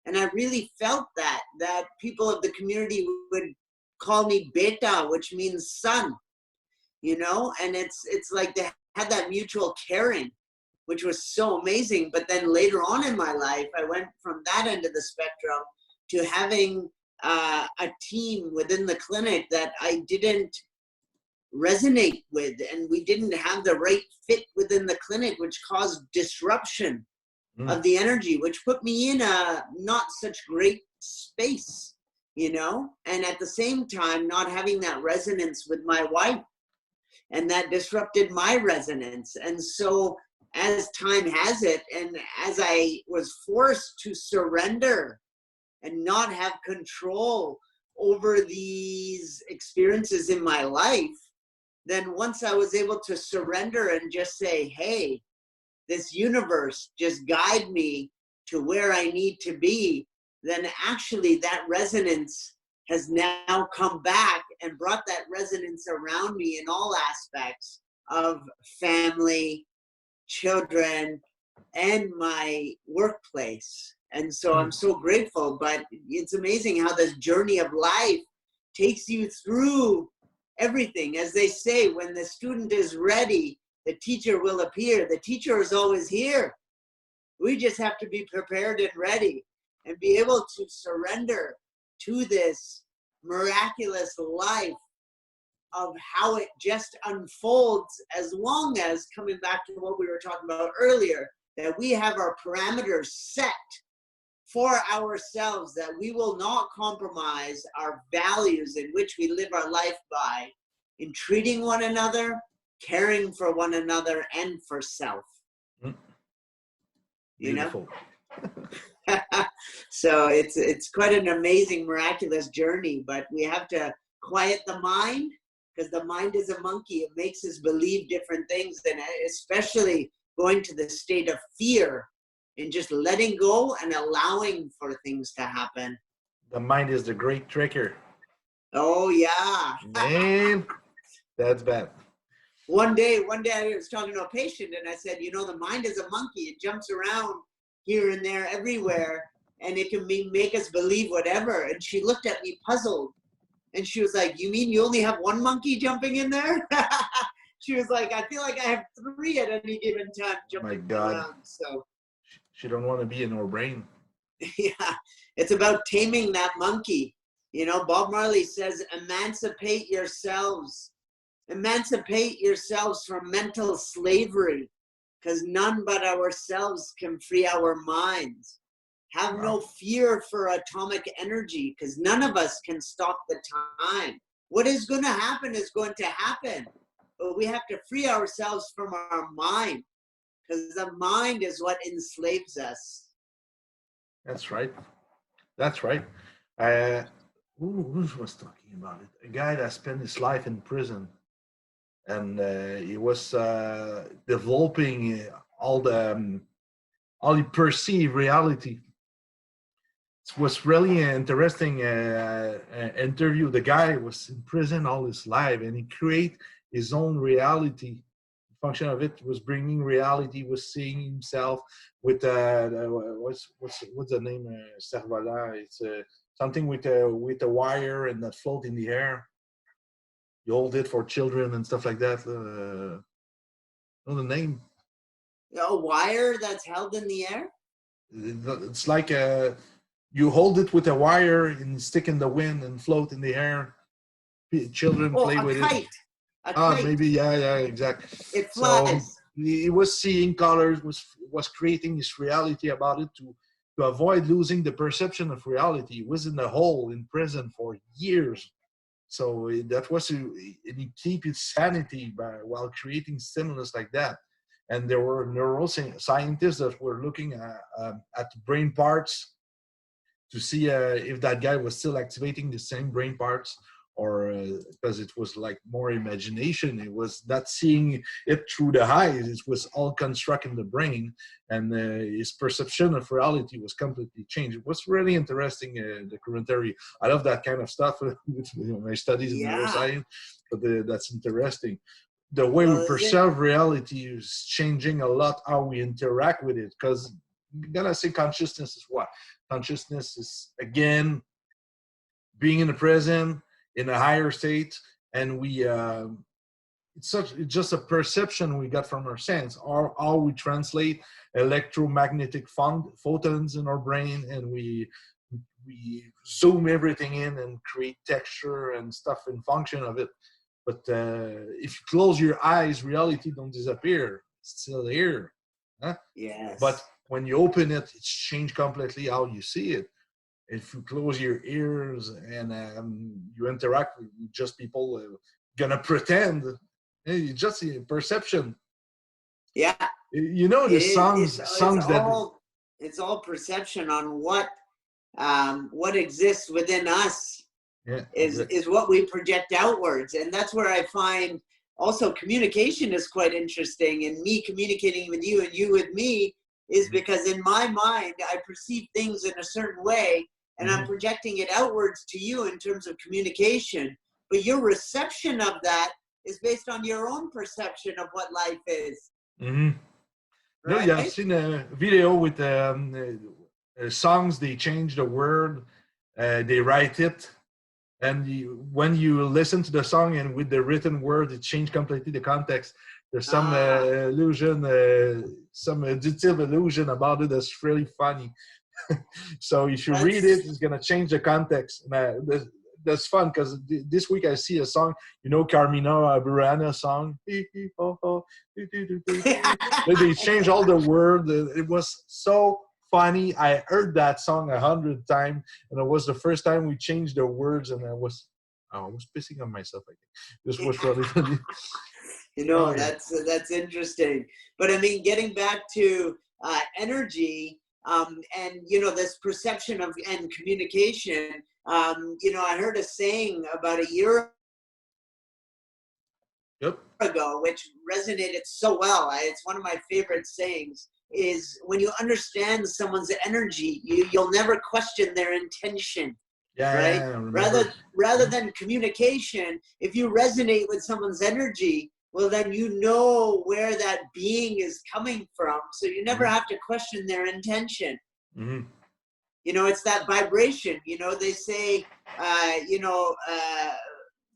S2: And I really felt that people of the community would call me beta, which means son, you know, and it's like they had that mutual caring, which was so amazing. But then later on in my life, I went from that end of the spectrum to having a team within the clinic that I didn't resonate with, and we didn't have the right fit within the clinic, which caused disruption of the energy, which put me in a not such great space, you know, and at the same time not having that resonance with my wife, and that disrupted my resonance. And so as time has it, and as I was forced to surrender and not have control over these experiences in my life, then once I was able to surrender and just say, hey, this universe, just guide me to where I need to be, then actually that resonance has now come back and brought that resonance around me in all aspects of family, children, and my workplace. And so I'm so grateful. But it's amazing how this journey of life takes you through everything. As they say, when the student is ready, the teacher will appear. The teacher is always here. We just have to be prepared and ready and be able to surrender to this miraculous life of how it just unfolds, as long as, coming back to what we were talking about earlier, that we have our parameters set for ourselves, that we will not compromise our values in which we live our life by, in treating one another, caring for one another, and for self.
S1: Beautiful.
S2: You know? So it's quite an amazing, miraculous journey, but we have to quiet the mind, because the mind is a monkey. It makes us believe different things, and especially going to the state of fear and just letting go and allowing for things to happen.
S1: The mind is the great tricker.
S2: Oh yeah.
S1: Man, that's bad.
S2: One day I was talking to a patient and I said, you know, the mind is a monkey. It jumps around here and there, everywhere, and it can make us believe whatever. And she looked at me puzzled, and she was like, you mean you only have one monkey jumping in there? She was like, I feel like I have 3 at any given time jumping around. So
S1: she don't want to be in her brain.
S2: Yeah, it's about taming that monkey. You know, Bob Marley says, emancipate yourselves. Emancipate yourselves from mental slavery, because none but ourselves can free our minds. Have no fear for atomic energy, because none of us can stop the time. What is going to happen is going to happen. But we have to free ourselves from our mind, because the mind is what enslaves us.
S1: That's right. That's right. Who was talking about it? A guy that spent his life in prison, and he was developing all he perceived reality. It was really an interesting interview. The guy was in prison all his life, and he created his own reality. The function of it was bringing reality, was seeing himself with what's the name? Cerf-volant. It's something with a wire and that float in the air. You hold it for children and stuff like that. Know the name?
S2: A wire that's held in the air?
S1: It's like you hold it with a wire and stick in the wind and float in the air. Children play with
S2: kite.
S1: it.
S2: A kite.
S1: Maybe, yeah, exactly.
S2: It flies.
S1: So he was seeing colors, was creating his reality about it to avoid losing the perception of reality. He was in a hole in prison for years. So that was, and he keep his sanity while creating stimulus like that. And there were neuroscientists that were looking at brain parts to see if that guy was still activating the same brain parts, or because it was like more imagination. It was not seeing it through the eyes. It was all construct in the brain, and his perception of reality was completely changed. It was really interesting, the commentary. I love that kind of stuff with my studies in neuroscience, but that's interesting. The way we perceive reality is changing a lot, how we interact with it, because you gotta say consciousness is what? Consciousness is, again, being in the present, in a higher state, and we it's just a perception we got from our sense, or how we translate electromagnetic photons in our brain, and we zoom everything in and create texture and stuff in function of it. But if you close your eyes, reality don't disappear. It's still here. Huh? But
S2: Yes.
S1: when you open it, it's changed completely how you see it. If you close your ears and you interact with just people gonna pretend, it's just a perception.
S2: Yeah.
S1: You know, the songs that
S2: It's all perception on what exists within us
S1: yeah,
S2: is what we project outwards. And that's where I find also communication is quite interesting. And me communicating with you and you with me is because in my mind, I perceive things in a certain way and I'm projecting it outwards to you in terms of communication. But your reception of that is based on your own perception of what life is.
S1: Mm-hmm. No,
S2: Right?
S1: yeah, I've seen a video with songs. They change the word, they write it, and when you listen to the song and with the written word, it changed completely the context. There's some illusion, some additive illusion about it that's really funny. So if you read it, it's gonna change the context. And, that's fun because this week I see a song, you know, Carmina Burana song. They changed all the words. It was so funny. I heard that song 100 times, and it was the first time we changed the words, and I was pissing on myself. I think this was really funny.
S2: You know, that's interesting. But I mean, getting back to energy, and you know, this perception of and communication. You know, I heard a saying about a year ago, which resonated so well. It's one of my favorite sayings. Is when you understand someone's energy, you'll never question their intention.
S1: Yeah,
S2: right?
S1: Yeah,
S2: Rather than communication, if you resonate with someone's energy, well, then you know where that being is coming from. So you never have to question their intention.
S1: Mm-hmm.
S2: You know, it's that vibration. You know, they say,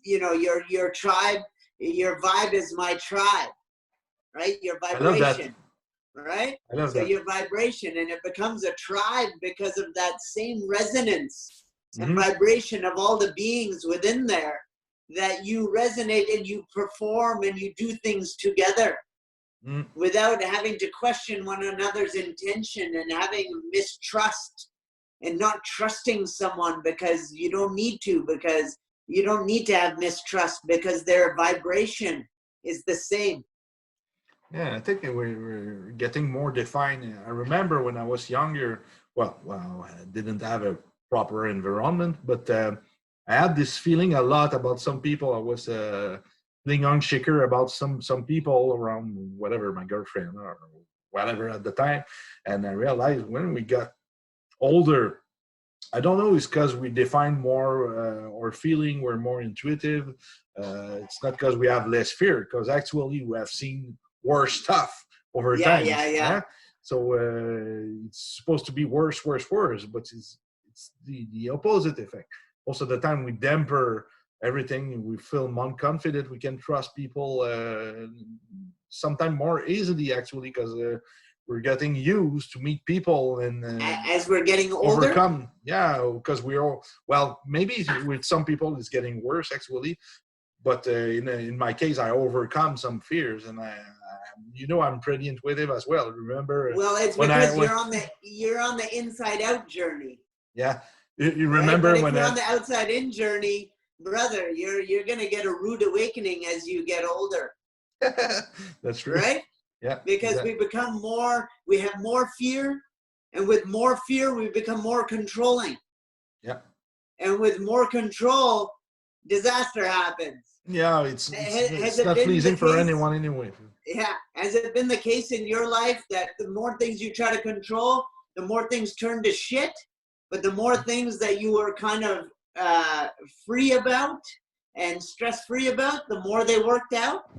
S2: your tribe, your vibe is my tribe, right? Your vibration, right?
S1: I love
S2: so
S1: that.
S2: Your vibration, and it becomes a tribe because of that same resonance and vibration of all the beings within there, that you resonate and you perform and you do things together without having to question one another's intention and having mistrust and not trusting someone because you don't need to, because you don't need to have mistrust because their vibration is the same.
S1: Yeah, I think we're getting more defined. I remember when I was younger, well, I didn't have a proper environment, but I had this feeling a lot about some people. I was feeling unsure about some people around, whatever, my girlfriend or whatever at the time. And I realized when we got older, I don't know, it's because we define more our feeling, we're more intuitive. It's not because we have less fear, because actually we have seen worse stuff over time.
S2: Yeah.
S1: So it's supposed to be worse, but it's the opposite effect. Most of the time we damper everything. We feel more confident. We can trust people sometimes more easily, actually, because we're getting used to meet people and
S2: as we're getting older.
S1: Overcome, yeah, because we're all, well, maybe with some people it's getting worse actually, but in my case I overcome some fears, and I'm pretty intuitive as well. Remember?
S2: Well, it's because you're on the inside out journey.
S1: Yeah, you remember,
S2: right? But if you're on the outside in journey, brother, you're gonna get a rude awakening as you get older.
S1: That's true,
S2: right?
S1: Yeah,
S2: because we have more fear, and with more fear we become more controlling.
S1: Yeah.
S2: And with more control, disaster happens.
S1: Yeah, it's not pleasing for anyone anyway.
S2: Yeah. Has it been the case in your life that the more things you try to control, the more things turn to shit, but the more things that you were kind of free about and stress-free about, the more they worked out?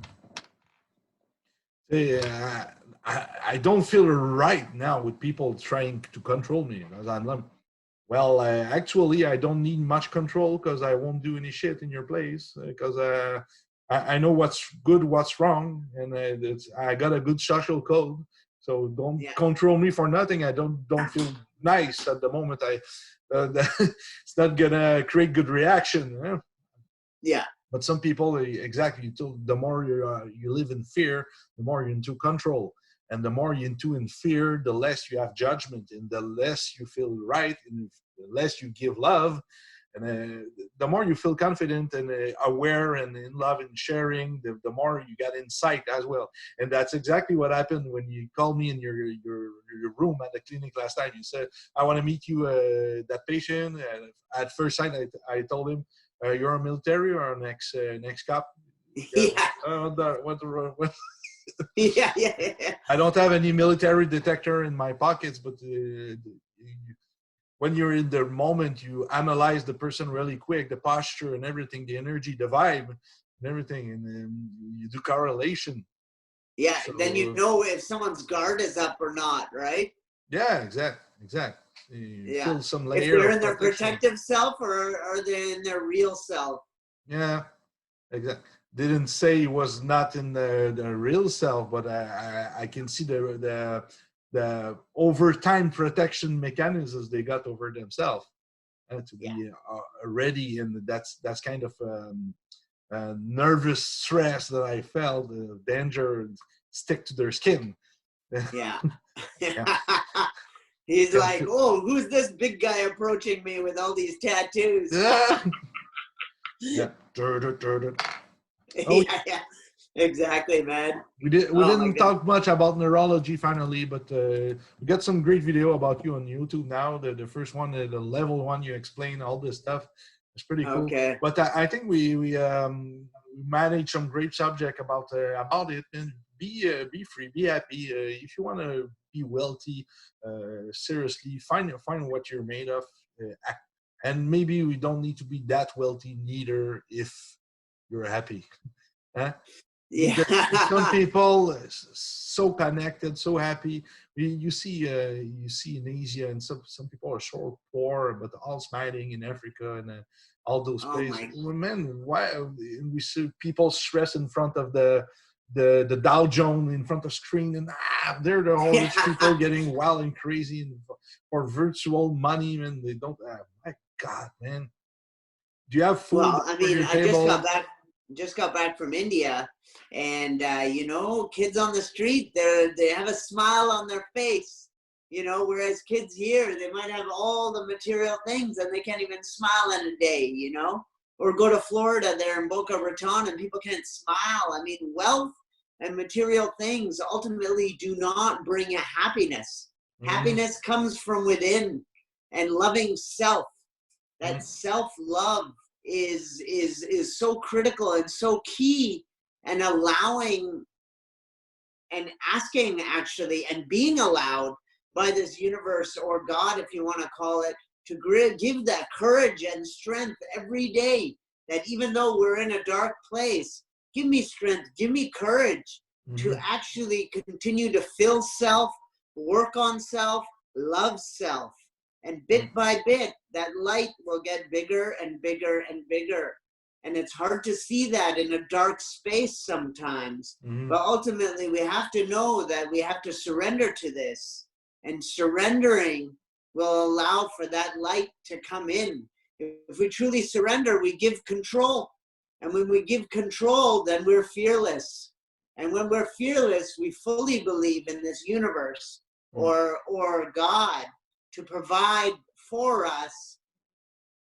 S1: Yeah, I don't feel right now with people trying to control me, because I'm not. Well, actually, I don't need much control because I won't do any shit in your place because I know what's good, what's wrong, and I got a good social code. So don't
S2: Yeah.
S1: control me for nothing. I don't feel nice at the moment. It's not gonna create good reaction.
S2: Yeah.
S1: But some people, exactly, the more you live in fear, the more you're into control. And the more you're into in fear, the less you have judgment, and the less you feel right, and the less you give love. And the more you feel confident and aware and in love and sharing, the more you got insight as well. And that's exactly what happened when you called me in your room at the clinic last night. You said, I want to meet you, that patient. And at first sight, I told him, you're a military or an ex cop? Yeah.
S2: Yeah.
S1: What?
S2: Yeah. Yeah.
S1: I don't have any military detector in my pockets, but when you're in the moment, you analyze the person really quick, the posture and everything, the energy, the vibe, and everything, and then you do correlation.
S2: Yeah. Then you
S1: So
S2: know if someone's guard is up or not, right?
S1: yeah, exact. You
S2: Yeah.
S1: feel some
S2: If
S1: layer
S2: they're
S1: of
S2: in their
S1: protection.
S2: protective self or are they in their real self?
S1: Yeah, exactly. Didn't say he was not in the real self, but I can see the overtime protection mechanisms they got over themselves to
S2: Yeah.
S1: be ready, and that's kind of nervous stress that I felt, danger stick to their skin.
S2: Yeah.
S1: Yeah,
S2: He's
S1: can
S2: like,
S1: feel,
S2: oh, who's this big guy approaching me with all these tattoos?
S1: yeah, yeah. Oh,
S2: Yeah, yeah. Exactly, man.
S1: we
S2: Oh my
S1: didn't
S2: goodness.
S1: talk much about neurology finally, but we got some great video about you on YouTube now. The first one, the level one, you explain all this stuff. It's pretty cool.
S2: Okay.
S1: But I think we managed some great subject about it. And be free, be happy. If you want to be wealthy, seriously, find what you're made of. And maybe we don't need to be that wealthy neither if you're happy. Huh? Because some
S2: Yeah.
S1: people so connected, so happy. You see in Asia, and some people are so poor, but all smiling in Africa and all those
S2: Oh
S1: places.
S2: my.
S1: Well, man, why we see people stress in front of the Dow Jones in front of screen, and they're the whole rich people
S2: Yeah.
S1: getting wild and crazy and for virtual money, and they don't. My God, man, do you have food
S2: Well, I
S1: over
S2: mean,
S1: your
S2: I
S1: table?
S2: just got back from India, and you know, kids on the street, they have a smile on their face, you know, whereas kids here, they might have all the material things and they can't even smile in a day, you know, or go to Florida there in Boca Raton and people can't smile. I mean, wealth and material things ultimately do not bring a happiness.
S1: Mm,
S2: Happiness comes from within and loving self. That
S1: mm,
S2: self-love is so critical and so key, and allowing and asking actually and being allowed by this universe or God, if you want to call it, to give that courage and strength every day, that even though we're in a dark place, give me strength, give me courage to
S1: mm,
S2: actually continue to fill self, work on self, love self. And
S1: mm,
S2: bit by bit, that light will get bigger and bigger and bigger. And it's hard to see that in a dark space sometimes.
S1: mm.
S2: But ultimately, we have to know that we have to surrender to this. And surrendering will allow for that light to come in. If we truly surrender, we give control. And when we give control, then we're fearless. And when we're fearless, we fully believe in this universe
S1: Mm,
S2: or God to provide for us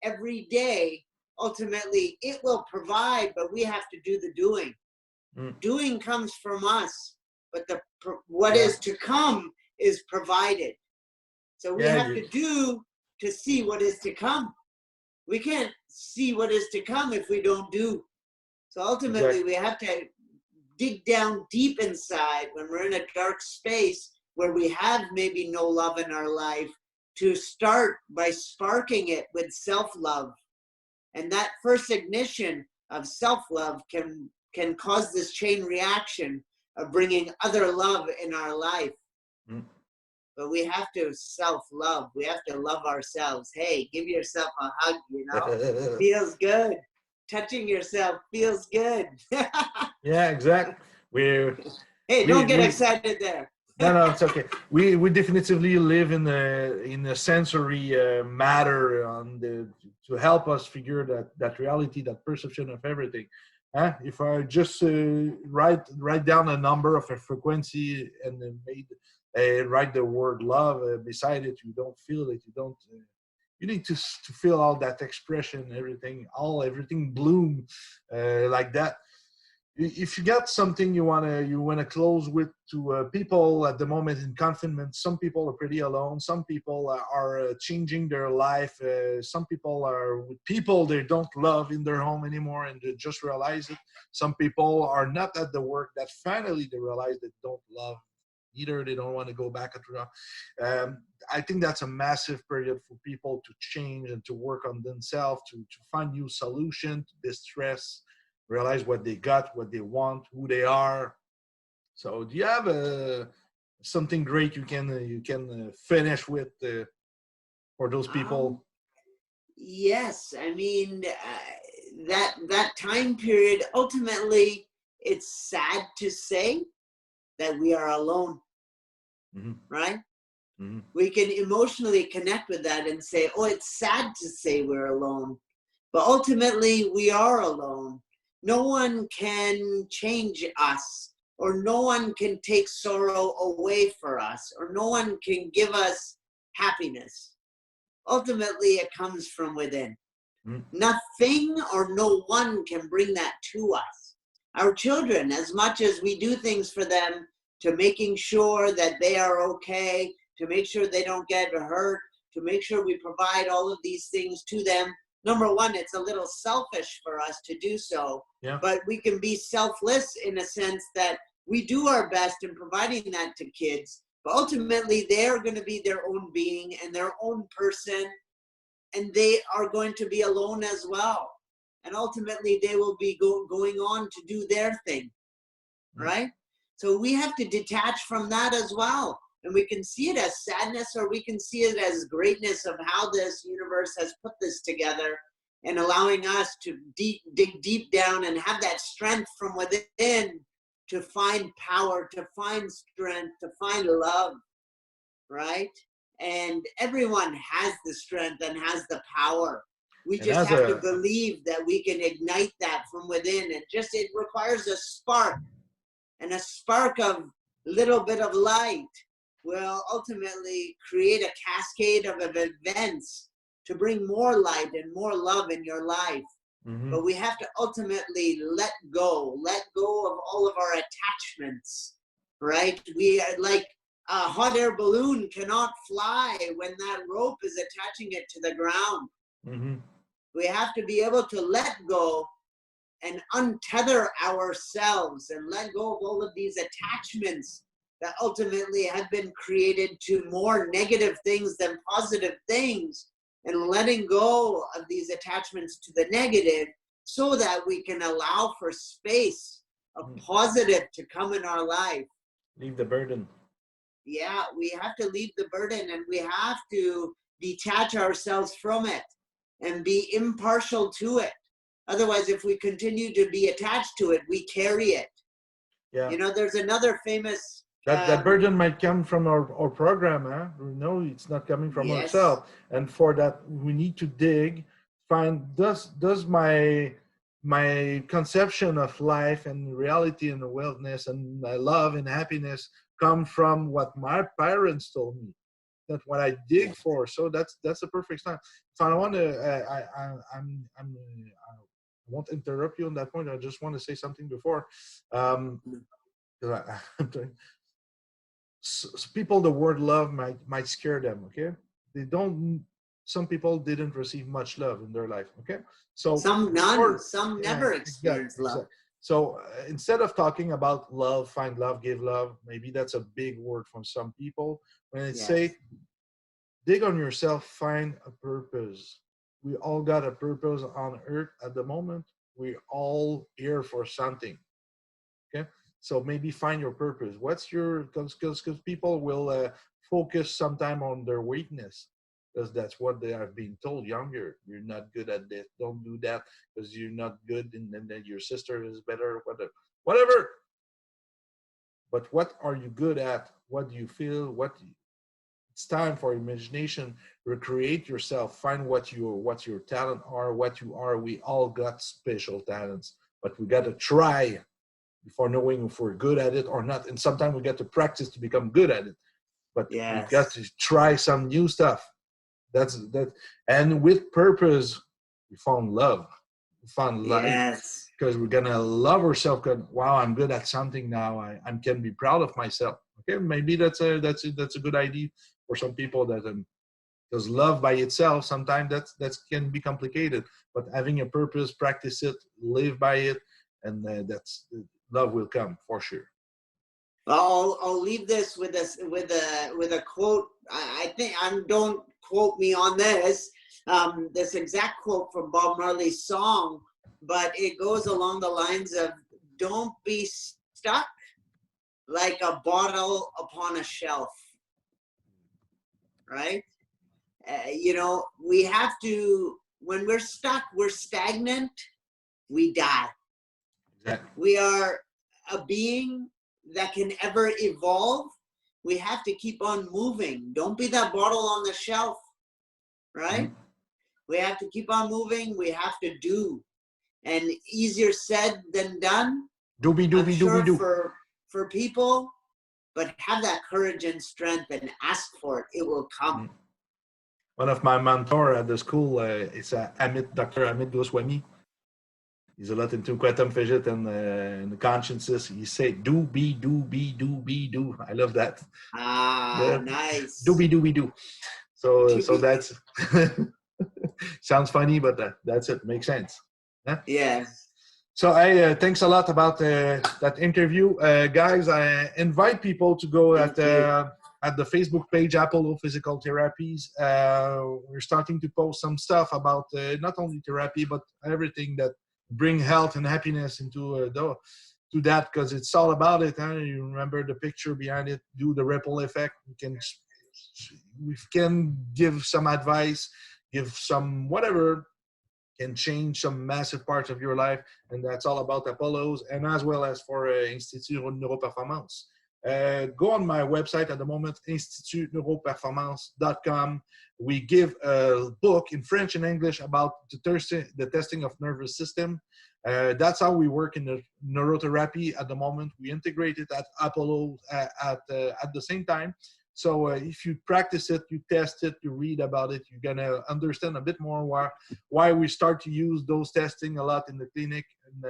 S2: every day. Ultimately, it will provide, but we have to do the doing.
S1: mm.
S2: Doing comes from us, but what
S1: Yeah,
S2: is to come is provided. So we
S1: yeah,
S2: have to do to see what is to come. We can't see what is to come if we don't do. So ultimately,
S1: exactly.
S2: we have to dig down deep inside when we're in a dark space where we have maybe no love in our life, to start by sparking it with self-love. And that first ignition of self-love can cause this chain reaction of bringing other love in our life.
S1: Mm.
S2: but we have to self-love. We have to love ourselves. Hey, give yourself a hug, you know. Feels good. Touching yourself feels good.
S1: Yeah, exactly. We're
S2: Hey, don't get
S1: we
S2: excited there.
S1: no, it's okay. We definitively live in a sensory matter on the to help us figure that reality, that perception of everything. If I just write down a number of a frequency and then write the word love beside it, you don't feel it. You don't. You need to feel all that expression, everything bloom like that. If you got something you wanna close with to people at the moment in confinement, some people are pretty alone. Some people are changing their life. Some people are with people they don't love in their home anymore, and they just realize it. Some people are not at the work that finally they realize they don't love either. They don't want to go back at I think that's a massive period for people to change and to work on themselves, to find new solution to distress, realize what they got, what they want, who they are. So, do you have something great you can finish with for those
S2: Um,
S1: people?
S2: yes, I mean that time period. Ultimately, it's sad to say that we are alone,
S1: Mm-hmm.
S2: right?
S1: Mm-hmm.
S2: We can emotionally connect with that and say, "Oh, it's sad to say we're alone," but ultimately, we are alone. No one can change us, or no one can take sorrow away for us, or no one can give us happiness. Ultimately, it comes from within.
S1: Mm-hmm.
S2: Nothing or no one can bring that to us. Our children, as much as we do things for them to making sure that they are okay, to make sure they don't get hurt, to make sure we provide all of these things to them. Number one, it's a little selfish for us to do so,
S1: Yeah.
S2: but we can be selfless in a sense that we do our best in providing that to kids. But ultimately, they're going to be their own being and their own person, and they are going to be alone as well. And ultimately, they will be going on to do their thing,
S1: Mm-hmm.
S2: right? So we have to detach from that as well. And we can see it as sadness, or we can see it as greatness of how this universe has put this together and allowing us to dig deep down and have that strength from within to find power, to find strength, to find love, right? And everyone has the strength and has the power. We
S1: And
S2: just
S1: as
S2: have to
S1: a
S2: believe that we can ignite that from within. It requires a spark, and a spark of little bit of light will ultimately create a cascade of events to bring more light and more love in your life.
S1: mm-hmm.
S2: But we have to ultimately let go of all of our attachments, right? We are like a hot air balloon cannot fly when that rope is attaching it to the ground.
S1: Mm-hmm.
S2: We have to be able to let go and untether ourselves and let go of all of these attachments that ultimately have been created to more negative things than positive things, and letting go of these attachments to the negative so that we can allow for space of positive to come in our life.
S1: Leave the burden.
S2: Yeah, we have to leave the burden, and we have to detach ourselves from it and be impartial to it. Otherwise, if we continue to be attached to it, we carry it.
S1: Yeah.
S2: You know, there's another famous,
S1: That burden might come from our program, huh? No, it's not coming from
S2: yes,
S1: ourselves. And for that, we need to dig, find does my conception of life and reality and wellness and my love and happiness come from what my parents told me? That's what I dig
S2: yes.
S1: for. So that's a perfect time. If I want to, I won't interrupt you on that point. I just want to say something before. Um, 'Cause I'm doing, people the word love might scare them. Okay, they don't. Some people didn't receive much love in their life. Okay, so
S2: Some none,
S1: before,
S2: some
S1: yeah,
S2: never
S1: exactly,
S2: experience love.
S1: exactly. So instead of talking about love, find love, give love, maybe that's a big word from some people. When I
S2: Yes.
S1: say dig on yourself, find a purpose. We all got a purpose on earth at the moment. We all here for something. Okay, so maybe find your purpose. What's your, because people will focus sometime on their weakness, because that's what they have been told younger. You're not good at this. Don't do that because you're not good, and then your sister is better. Whatever. But what are you good at? What do you feel? It's time for imagination. Recreate yourself. Find what your talent are. What you are. We all got special talents, but we got to try before knowing if we're good at it or not. And sometimes we get to practice to become good at it. But we got to try some new stuff. That's that. And with purpose, we found love. We found life. Because we're gonna love ourselves. Wow, I'm good at something now. I can be proud of myself. Okay, maybe that's a good idea for some people. That because love by itself sometimes that can be complicated. But having a purpose, practice it, live by it, and that's love will come for sure.
S2: I'll leave this with a quote. I think don't quote me on this. This exact quote from Bob Marley's song, but it goes along the lines of, "Don't be stuck like a bottle upon a shelf." Right? We have to. When we're stuck, we're stagnant. We die.
S1: Exactly.
S2: We are a being that can ever evolve. We have to keep on moving. Don't be that bottle on the shelf, right? Mm-hmm. We have to keep on moving. We have to do, and easier said than done.
S1: Do.
S2: For people, but have that courage and strength and ask for it. It will come.
S1: Mm-hmm. One of my mentor at the school is Dr. Amit Goswami. He's a lot into quantum physics and consciousness. He say, do. I love that.
S2: Nice.
S1: Do. So that's sounds funny, but that's it. Makes sense. Huh?
S2: Yeah.
S1: So thanks a lot about that interview, guys. I invite people to go at the Facebook page, Apollo Physical Therapies. We're starting to post some stuff about not only therapy but everything that bring health and happiness into to that, because it's all about it. Huh? You remember the picture behind it. Do the ripple effect. We can give some advice, give some whatever. Can change some massive parts of your life, and that's all about Apollos, and as well as for Institut Neuroperformance. Go on my website at the moment, institutneuroperformance.com. We give a book in French and English about the testing of nervous system. That's how we work in the neurotherapy at the moment. We integrate it at Apollo at the same time. So if you practice it, you test it, you read about it, you're going to understand a bit more why we start to use those testing a lot in the clinic, and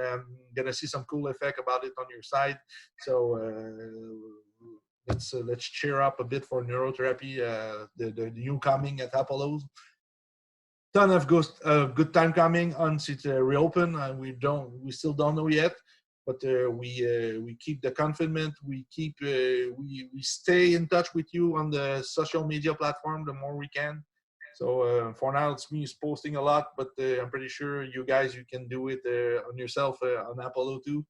S1: going to see some cool effect about it on your side. So let's cheer up a bit for neurotherapy, the new coming at Apollo's. Ton of good time coming once it reopen. We still don't know yet. But we keep the confidence. We stay in touch with you on the social media platform the more we can. So for now, it's me posting a lot, but I'm pretty sure you guys can do it on yourself on Apollo too.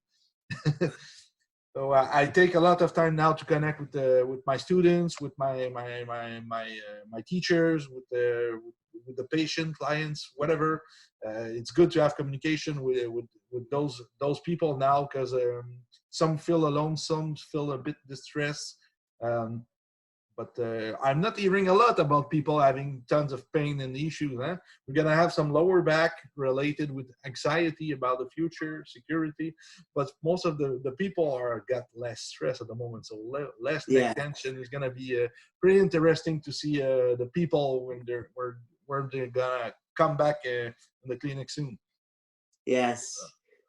S1: So I take a lot of time now to connect with my students, with my teachers, with the patient, clients, whatever. It's good to have communication with those people now, because some feel alone, some feel a bit distressed. But I'm not hearing a lot about people having tons of pain and issues. Huh? We're going to have some lower back related with anxiety about the future, security. But most of the people got less stress at the moment. So less tension is going to be pretty interesting to see the people when they're going to come back in the clinic soon.
S2: Yes.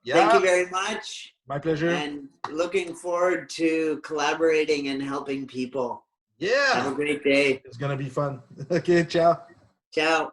S2: Thank you very much.
S1: My pleasure.
S2: And looking forward to collaborating and helping people.
S1: Yeah.
S2: Have a great day.
S1: It's going to be fun. Okay, ciao.
S2: Ciao.